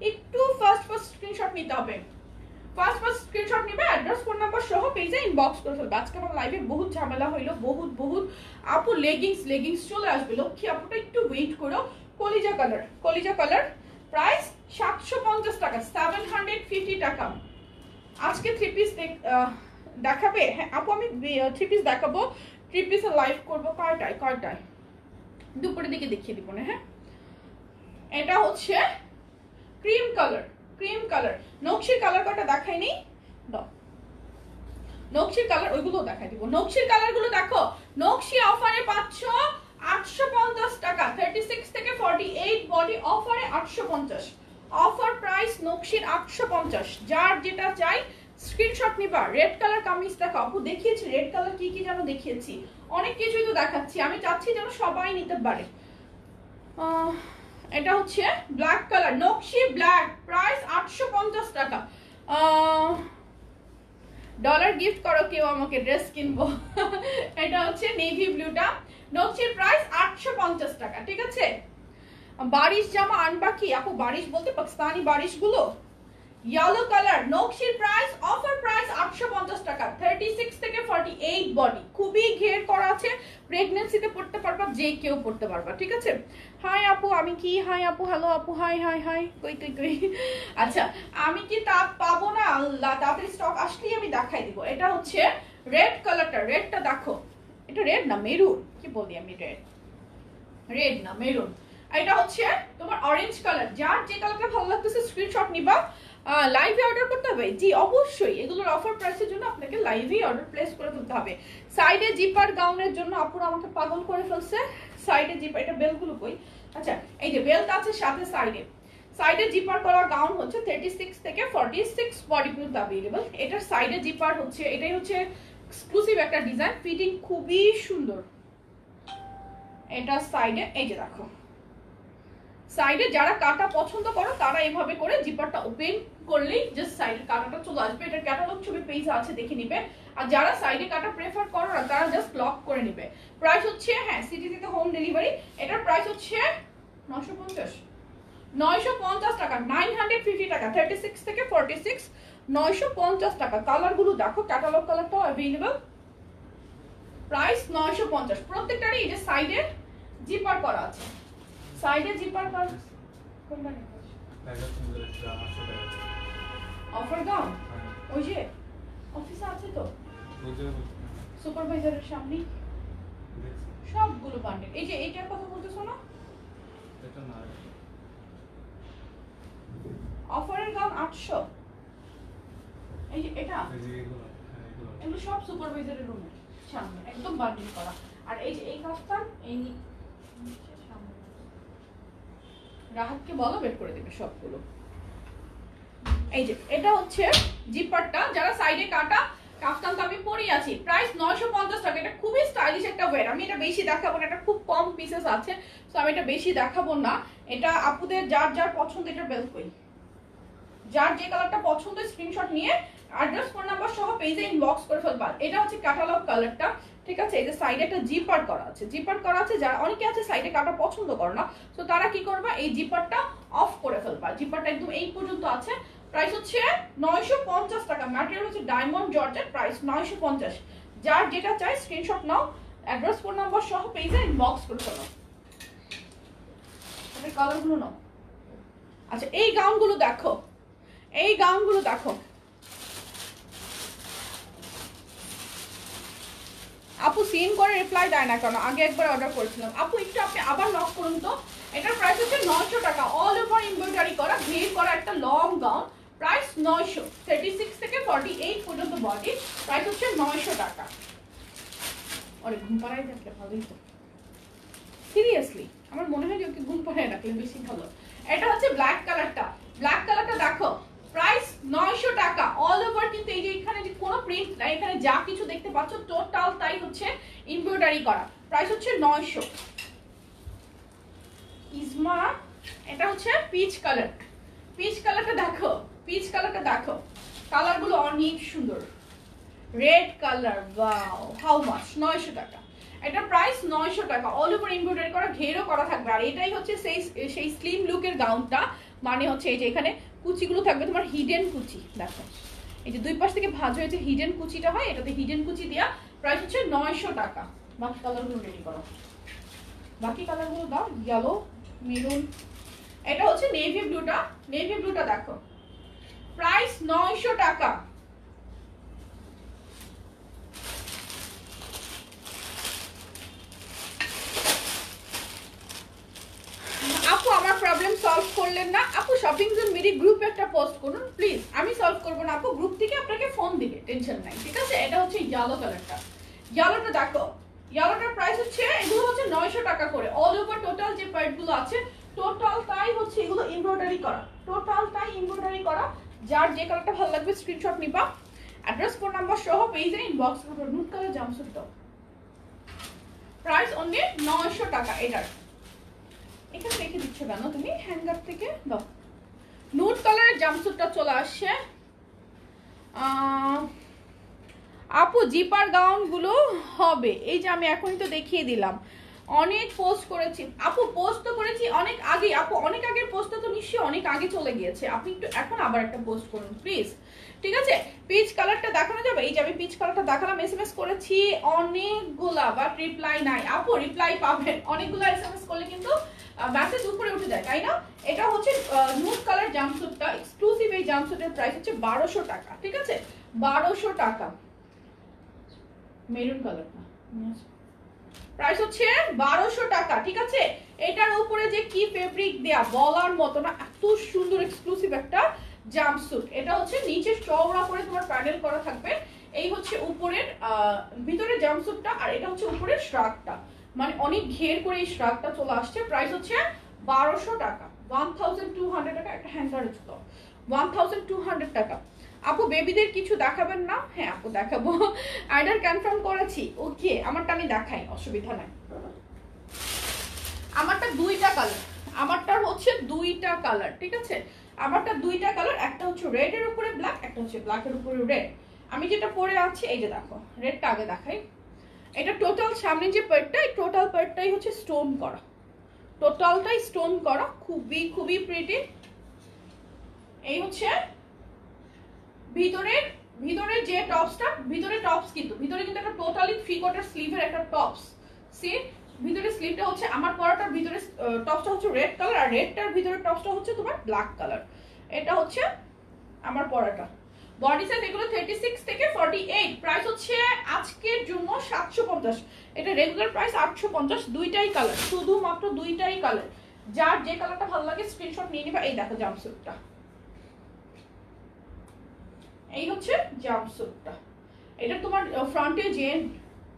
একটু ফার্স্ট স্ক্রিনশট নিতে হবে, ফার্স্ট স্ক্রিনশট নিবে, অ্যাড্রেস ফোন নাম্বার সহ পেজে ইনবক্স করে ফেলবে। আজকে আমার লাইভে বহুত ঝামেলা হইলো, বহুত আপু লেগিংস চলে আসবে। লক্ষ্মী আপুটা একটু ওয়েট করো। কলিজা কালার, প্রাইস 750 টাকা, 750 টাকা। আজকে 3 পিস দেখাবে, হ্যাঁ আপু আমি 3 পিস দেখাবো, 3 পিসের লাইভ করবো কয়টায় দুপুরের দিকে দেখিয়ে দিব না, হ্যাঁ। এটা হচ্ছে ক্রিম কালার, নকশির কালার কটা দেখাইনি, দাও নকশির কালার ওইগুলো দেখাই দিব। নকশির কালার গুলো দেখো, নকশি অফারে পাচ্ছ 850 টাকা, 36 থেকে 48 বডি অফারে 850। অফার প্রাইস নকশির 850। যার যেটা চাই স্ক্রিনশট নিবা। রেড কালার কামিজ দেখো, আপু দেখিয়েছি রেড কালার কি যেন দেখিয়েছি, অনেক কিছুই তো দেখাচ্ছি। আমি চাচ্ছি যেন সবাই নিতে পারে। এটা হচ্ছে ব্ল্যাক কালার, নকশি ব্ল্যাক, প্রাইস 850 টাকা। ডলার গিফট করো কেউ আমাকে, ড্রেস কিনবো। এটা হচ্ছে নেভি ব্লুটা, নকশির প্রাইস 850 টাকা, ঠিক আছে। বারিশ জামা আনবা কি আপু? বারিশ বলতে পাকিস্তানি বারিশ গুলো। ইয়েলো কালার, নকশির প্রাইস অফার প্রাইস 850 টাকা, 36 থেকে 48 বডি, খুবই ঘের করা আছে। প্রেগন্যান্সিতে পড়তে পারবা, যে কেউ পড়তে পারবা, ঠিক আছে। হাই আপু, আমি কি, হাই আপু, হ্যালো আপু, হাই কই। আচ্ছা আমি কি তা পাবো না? আল্লাহ, তাড়াতাড়ি স্টক আসলেই আমি দেখাই দিব। এটা হচ্ছে রেড কালারটা, রেডটা দেখো, এটা রেড না মেরুন, কি বলি আমি, রেড না মেরুন। এটা হচ্ছে তোমার অরেঞ্জ কালার। যার যে কালারটা ভালো লাগতেছে স্ক্রিনশট নিবা। লাইভে অর্ডার করতে হবে, জি অবশ্যই। এগুলোর অফার প্রাইসের জন্য আপনাকে লাইভেই অর্ডার প্লেস করে ফেলতে হবে। সাইডে জিপার গাউনের জন্য আপুরা আমাকে পাগল করে ফেলছে। সাইডে জিপার, এটা বেলগুলো কই? আচ্ছা এই যে বেলটা আছে সাথে, সাইডে জিপার করা গাউন হচ্ছে 36 থেকে 46 বডি পর্যন্ত अवेलेबल। এটার সাইডে জিপার হচ্ছে, এটাই হচ্ছে এক্সক্লুসিভ একটা ডিজাইন, ফিটিং খুবই সুন্দর। এটা সাইডে, এই যে দেখো সাইডে যারা কাটা পছন্দ করো তারা এইভাবে করে জিপারটা ওপেন করলেই জাস্ট সাইডের কাটাটা চলে আসবে। এটার ক্যাটালগ ছবি পেজ আছে, দেখে নিবে। আর যারা সাইডে কাটা প্রেফার করো না তারা জাস্ট লক করে নিবে। প্রাইস হচ্ছে, হ্যাঁ সিটিতে হোম ডেলিভারি। এটার প্রাইস হচ্ছে 950 টাকা, 950 টাকা, 36 থেকে 46, 950 টাকা। কালারগুলো দেখো, ক্যাটালগ কালারটাও অ্যাভেলেবল। প্রাইস 950। প্রত্যেকটারই এই যে সাইডে জিপার করা আছে, সাইডে জিপার করা। কোনটা নেবে? অফার গাউন ওই যে অফিসে আছে তো, সুপারভাইজারের সামনে সবগুলো বান্ডেল। এই যে এইটার কথা বলতেছো না, এটা না, অফারের গাউন 800। এই যে এটা, এগুলো সব সুপারভাইজারের রুমে সামনে একদম বান্ডেল করা। আর এই যে এই কাফতান, এই রাহাতকে বলো বের করে দেবে সবগুলো। এই যে এটা হচ্ছে জিপারটা, যারা সাইডে কাটা কাফতান তো আমি পরি আছি। প্রাইস 950 টাকা। এটা খুবই স্টাইলিশ একটা ওয়্যার। আমি এটা বেশি দেখাবো না, এটা খুব কম পিসেস আছে, সো আমি এটা বেশি দেখাবো না। এটা আপুদের যার যার পছন্দ, এটা বেল কই, যার যে কালারটা পছন্দ স্ক্রিনশট নিয়ে অ্যাড্রেস ফোন নাম্বার সহ পেজে ইনবক্স করে ফেলবা। এটা হচ্ছে ক্যাটালগ কালারটা, ঠিক আছে। এই যে সাইডে একটা জিপার করা আছে, জিপার করা আছে। যারা অনেকে আছে সাইডে কাটা পছন্দ করে না, তো তারা কি করবা, এই জিপারটা অফ করে ফেলবা। জিপারটা একদম এই পর্যন্ত আছে। প্রাইস হচ্ছে 950 টাকা। ম্যাটেরিয়াল হচ্ছে ডায়মন্ড জর্জেট। প্রাইস 950। যার যেটা চাই স্ক্রিনশট নাও, অ্যাড্রেস ফোন নাম্বার সহ পেজে ইনবক্স করে ফেলো। এই কালারগুলো নাও। আচ্ছা এই গাউনগুলো দেখো, এই গাউনগুলো দেখো। আপু সিন করে রিপ্লাই দেয় না কেন? আগে একবার অর্ডার করেছিলাম। আপু একটু আপনি আবার লক করুন তো। এটার প্রাইস হচ্ছে 900 টাকা। অল ওভার এমব্রয়ডারি করা, ঘের করা একটা লং গাউন। প্রাইস 900, 36 থেকে 48 পর্যন্ত বডি। প্রাইস হচ্ছে 900 টাকা। আরে ঘুম পাড়াই থাকলে ভালোই তো, সিরিয়াসলি আমার মনে হয় যে ওকে ঘুম পাড়ায় রাখলে বেশি ভালো। এটা হচ্ছে ব্ল্যাক কালারটা, ব্ল্যাক কালারটা দেখো। প্রাইস 900 টাকা। অল ওভার কিন্তু এই যে এখানে যে কোনো প্রিন্ট নাই, এখানে যা কিছু দেখতে পাচ্ছ টোটাল তাই হচ্ছে এমব্রয়ডারি করা। প্রাইস হচ্ছে 900। ইসমা, এটা হচ্ছে পিচ কালার। পিচ কালারটা দেখো, পিচ কালারটা দেখো। কালারগুলো অনেক সুন্দর। Red colour, wow how much, 900 টাকা। এটা প্রাইস 900 টাকা। অল ওভার এমব্রয়ডারি করা, ঘেরও করা থাকবে। আর এটাই হচ্ছে সেই স্লিম লুকের গাউনটা। মানে হচ্ছে এই যে এখানে কুচিগুলো থাকবে তোমার হিডেন কুচি, দেখো এই যে দুই পাশ থেকে ভাঁজ হয়েছে হিডেন কুচিটা হয়, এটাতে হিডেন কুচি দেয়া। প্রাইস হচ্ছে 900 টাকা। বাকি কালারগুলো রেডি করো, বাকি কালারগুলো দাও। ইয়েলো, মেরুন, এটা হচ্ছে নেভি ব্লুটা। নেভি ব্লুটা দেখো, প্রাইস 900 টাকা। আপু আমার প্রবলেম সলভ করলেন না। আপু শপিং জোন মেরি গ্রুপে একটা পোস্ট করুন প্লিজ, আমি সলভ করবো না আপু, গ্রুপ থেকে আপনাকে ফোন দিবে, টেনশন নাই, ঠিক আছে। এটা হচ্ছে ইয়েলো কালারটা। ইয়েলোটা দেখো, ইয়েলোটার প্রাইস হচ্ছে, এগুলো হচ্ছে 900 টাকা করে। অল ওভার টোটাল যে পার্টগুলো আছে টোটাল তাই হচ্ছে এগুলো এমব্রয়ডারি করা, টোটাল তাই এমব্রয়ডারি করা। যার যে কালারটা ভালো লাগবে স্ক্রিনশট নিবা, অ্যাড্রেস ফোন নাম্বার সহ পেজে ইনবক্স করবে। নুট কালার জামসুটটা প্রাইস অনলি 900 টাকা। এটার এখানে রেখে দিচ্ছ কেন তুমি? হ্যাঙ্গার থেকে দাও। নুট কালারের জামসুটটা চলে আসছে। আপু জিপার গাউন গুলো হবে, এই যে আমি এখনই তো দেখিয়ে দিলাম। অনেক পোস্ট করেছি আপু, পোস্ট তো করেছি অনেক আগে আপু, অনেক আগের পোস্টটা তো নিশ্চয়ই অনেক আগে চলে গিয়েছে। আপনি একটু এখন আবার একটা পোস্ট করুন প্লিজ, ঠিক আছে। পিচ কালারটা দেখানো যাবে? এই যে আমি পিচ কালারটা দেখালাম, এসএমএস করেছি অনেকগুলা, বাট রিপ্লাই নাই। আপু রিপ্লাই পাবেন, অনেকগুলা এসএমএস করলে কিন্তু মেসেজ উপরে উঠে যায়, তাই না? এটা হচ্ছে নুড কালার জাম্পস্যুটটা, এক্সক্লুসিভ এই জাম্পস্যুটের প্রাইস হচ্ছে 1200 টাকা, ঠিক আছে, 1200 টাকা। মেরুন কালারটা প্রাইস হচ্ছে 1200 টাকা, ঠিক আছে। এটার উপরে যে কি ফেব্রিক দেয়া বলার মতো না, এত সুন্দর এক্সক্লুসিভ একটা জাম্পস্যুট। এটা হচ্ছে নিচে চওড়া করে তোমার প্যানেল করা থাকবে। এই হচ্ছে উপরের ভিতরে জাম্পস্যুটটা, আর এটা হচ্ছে উপরের শ্রাগটা, মানে অনেক ঘের করে এই শ্রাগটা চলে আসছে। প্রাইস হচ্ছে 1200 টাকা, 1200 টাকা। একটা হ্যাঙ্গার ছিল 1200 টাকা। আপু বেবিদের কিছু দেখাবেন না? হ্যাঁ আপু দেখাবো, অর্ডার কনফার্ম করেছি। ওকে আমারটা আমি দেখাই, অসুবিধা নাই। আমারটা দুইটা কালার, আমারটার হচ্ছে দুইটা কালার, ঠিক আছে? আমারটা দুইটা কালার, একটা হচ্ছে রেড এর উপরে ব্ল্যাক, একটা হচ্ছে ব্ল্যাক এর উপরে রেড। আমি যেটা পরে আছি এই যে দেখো, রেডটা আগে দেখাই। এটা টোটাল সামনে যে পার্টটা, এই টোটাল পার্টটাই হচ্ছে স্টোন করা, টোটালটাই স্টোন করা, খুবই খুবই প্রিটি। এই হচ্ছে ভিতরের ভিতরের যে টপসটা, ভিতরে টপস কিন্তু ভিতরে কিন্তু একটা টোটালি 3/4 স্লিভের একটা টপস। সি ভিতরে স্লিভটা হচ্ছে আমার পরাটার ভিতরে টপসটা হচ্ছে রেড কালার, আর রেডটার ভিতরে টপসটা হচ্ছে তোমার ব্ল্যাক কালার। এটা হচ্ছে আমার পরাটা। বডি সাইজ এগুলো 36 থেকে 48। প্রাইস হচ্ছে আজকের জন্য 750। এটা রেগুলার প্রাইস 850। দুইটাই কালার, শুধুমাত্র দুইটাই কালার। যার যে কালারটা ভালো লাগে স্ক্রিনশট নিয়ে নিবা। এই দেখো জাম্পস্যুটটা, এই হচ্ছে জাম্পস্যুটটা। এটা তোমার ফ্রন্টে যে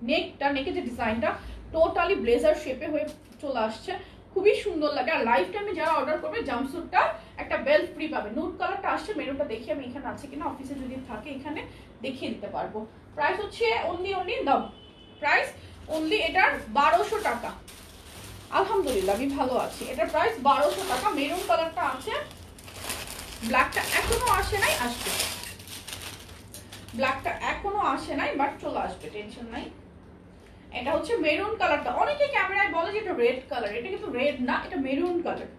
নেকটা, নেকের যে ডিজাইনটা টোটালি ব্লেজার শেপে হয়ে চলে আসছে, খুবই সুন্দর লাগে। আর লাইফ টাইমে যারা অর্ডার করবে জাম্পস্যুটটা একটা বেল্ট ফ্রি পাবে। নুড কালারটা আসছে, মেরুনটা দেখি আমি এখানে আছে কিনা, অফিসে যদি থাকে এখানে দেখিয়ে দিতে পারবো। প্রাইস হচ্ছে অনলি দাম, প্রাইস অনলি এটার 1200 টাকা। আলহামদুলিল্লাহ আমি ভালো আছি। এটার প্রাইস 1200 টাকা। মেরুন কালারটা আছে, ব্ল্যাকটা এখনো আসে নাই, আসবে। ব্ল্যাকটা এখনো আসে নাই, বাট চলে আসবে, টেনশন নাই। এটা হচ্ছে মেরুন কালারটা। অনেকে ক্যামেরায় বলে যে এটা রেড কালার, এটা কিন্তু রেড না, এটা মেরুন কালার।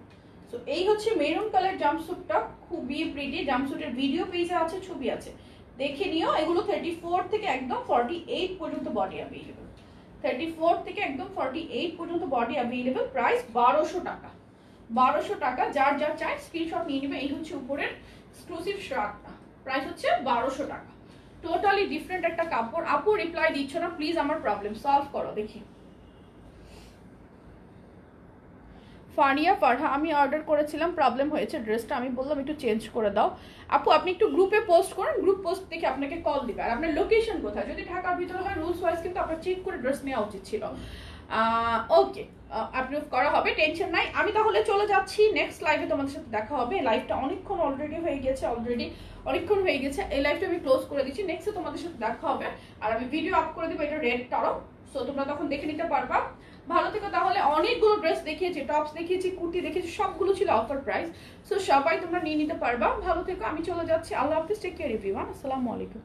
তো এই হচ্ছে মেরুন কালার জাম্পস্যুটটা, খুবই প্রিটি। জাম্পস্যুটের ভিডিও পেজে আছে, ছবি আছে, দেখে নিও। এগুলো 34 থেকে একদম 48 পর্যন্ত বডি অ্যাভেলেবল। 34 থেকে একদম 48 পর্যন্ত বডি অ্যাভেলেবল। প্রাইস 1200 টাকা। 1200 টাকা। যার যার চাই স্ক্রিনশট নিয়ে নেবে। এই হচ্ছে উপরের এক্সক্লুসিভ শার্টটা, প্রাইস হচ্ছে 1200 টাকা। টোটালি ডিফারেন্ট একটা কাপড়। আপু রিপ্লাই দিচ্ছ না, প্লিজ আমার প্রবলেম সলভ করো। দেখি ফারিয়া ফারহা, আমি অর্ডার করেছিলাম, প্রবলেম হয়েছে, ড্রেসটা আমি বললাম একটু চেঞ্জ করে দাও। আপু আপনি একটু গ্রুপে পোস্ট করুন, গ্রুপ পোস্ট দেখে আপনাকে কল দিবে। আর আপনার লোকেশন কোথায়, যদি ঢাকার ভিতরে হয় রুলস ওয়াইজ কিন্তু আপনার চেক করে ড্রেস নেওয়া উচিত ছিল। ওকে, অ্যাপ্রুভ করা হবে, টেনশন নাই। আমি তাহলে চলে যাচ্ছি, নেক্সট লাইভে তোমাদের সাথে দেখা হবে। লাইভটা অনেকক্ষণ অলরেডি হয়ে গেছে, অনেকক্ষণ হয়ে গেছে। এই লাইভটা আমি ক্লোজ করে দিচ্ছি, নেক্সটে তোমাদের সাথে দেখা হবে। আর আমি ভিডিও আপ করে দেবো এটা রেডটারও, সো তোমরা তখন দেখে নিতে পারবা। ভালো থেকো তাহলে। অনেকগুলো ড্রেস দেখিয়েছি, টপস দেখিয়েছি, কুর্তি দেখিয়েছি, সবগুলো ছিল অফার প্রাইস, সো সবাই তোমরা নিয়ে নিতে পারবা। ভালো থেকো, আমি চলে যাচ্ছি। আল্লাহ হাফিজ, টেক কেয়ার এভরিওয়ান, আসসালামু আলাইকুম।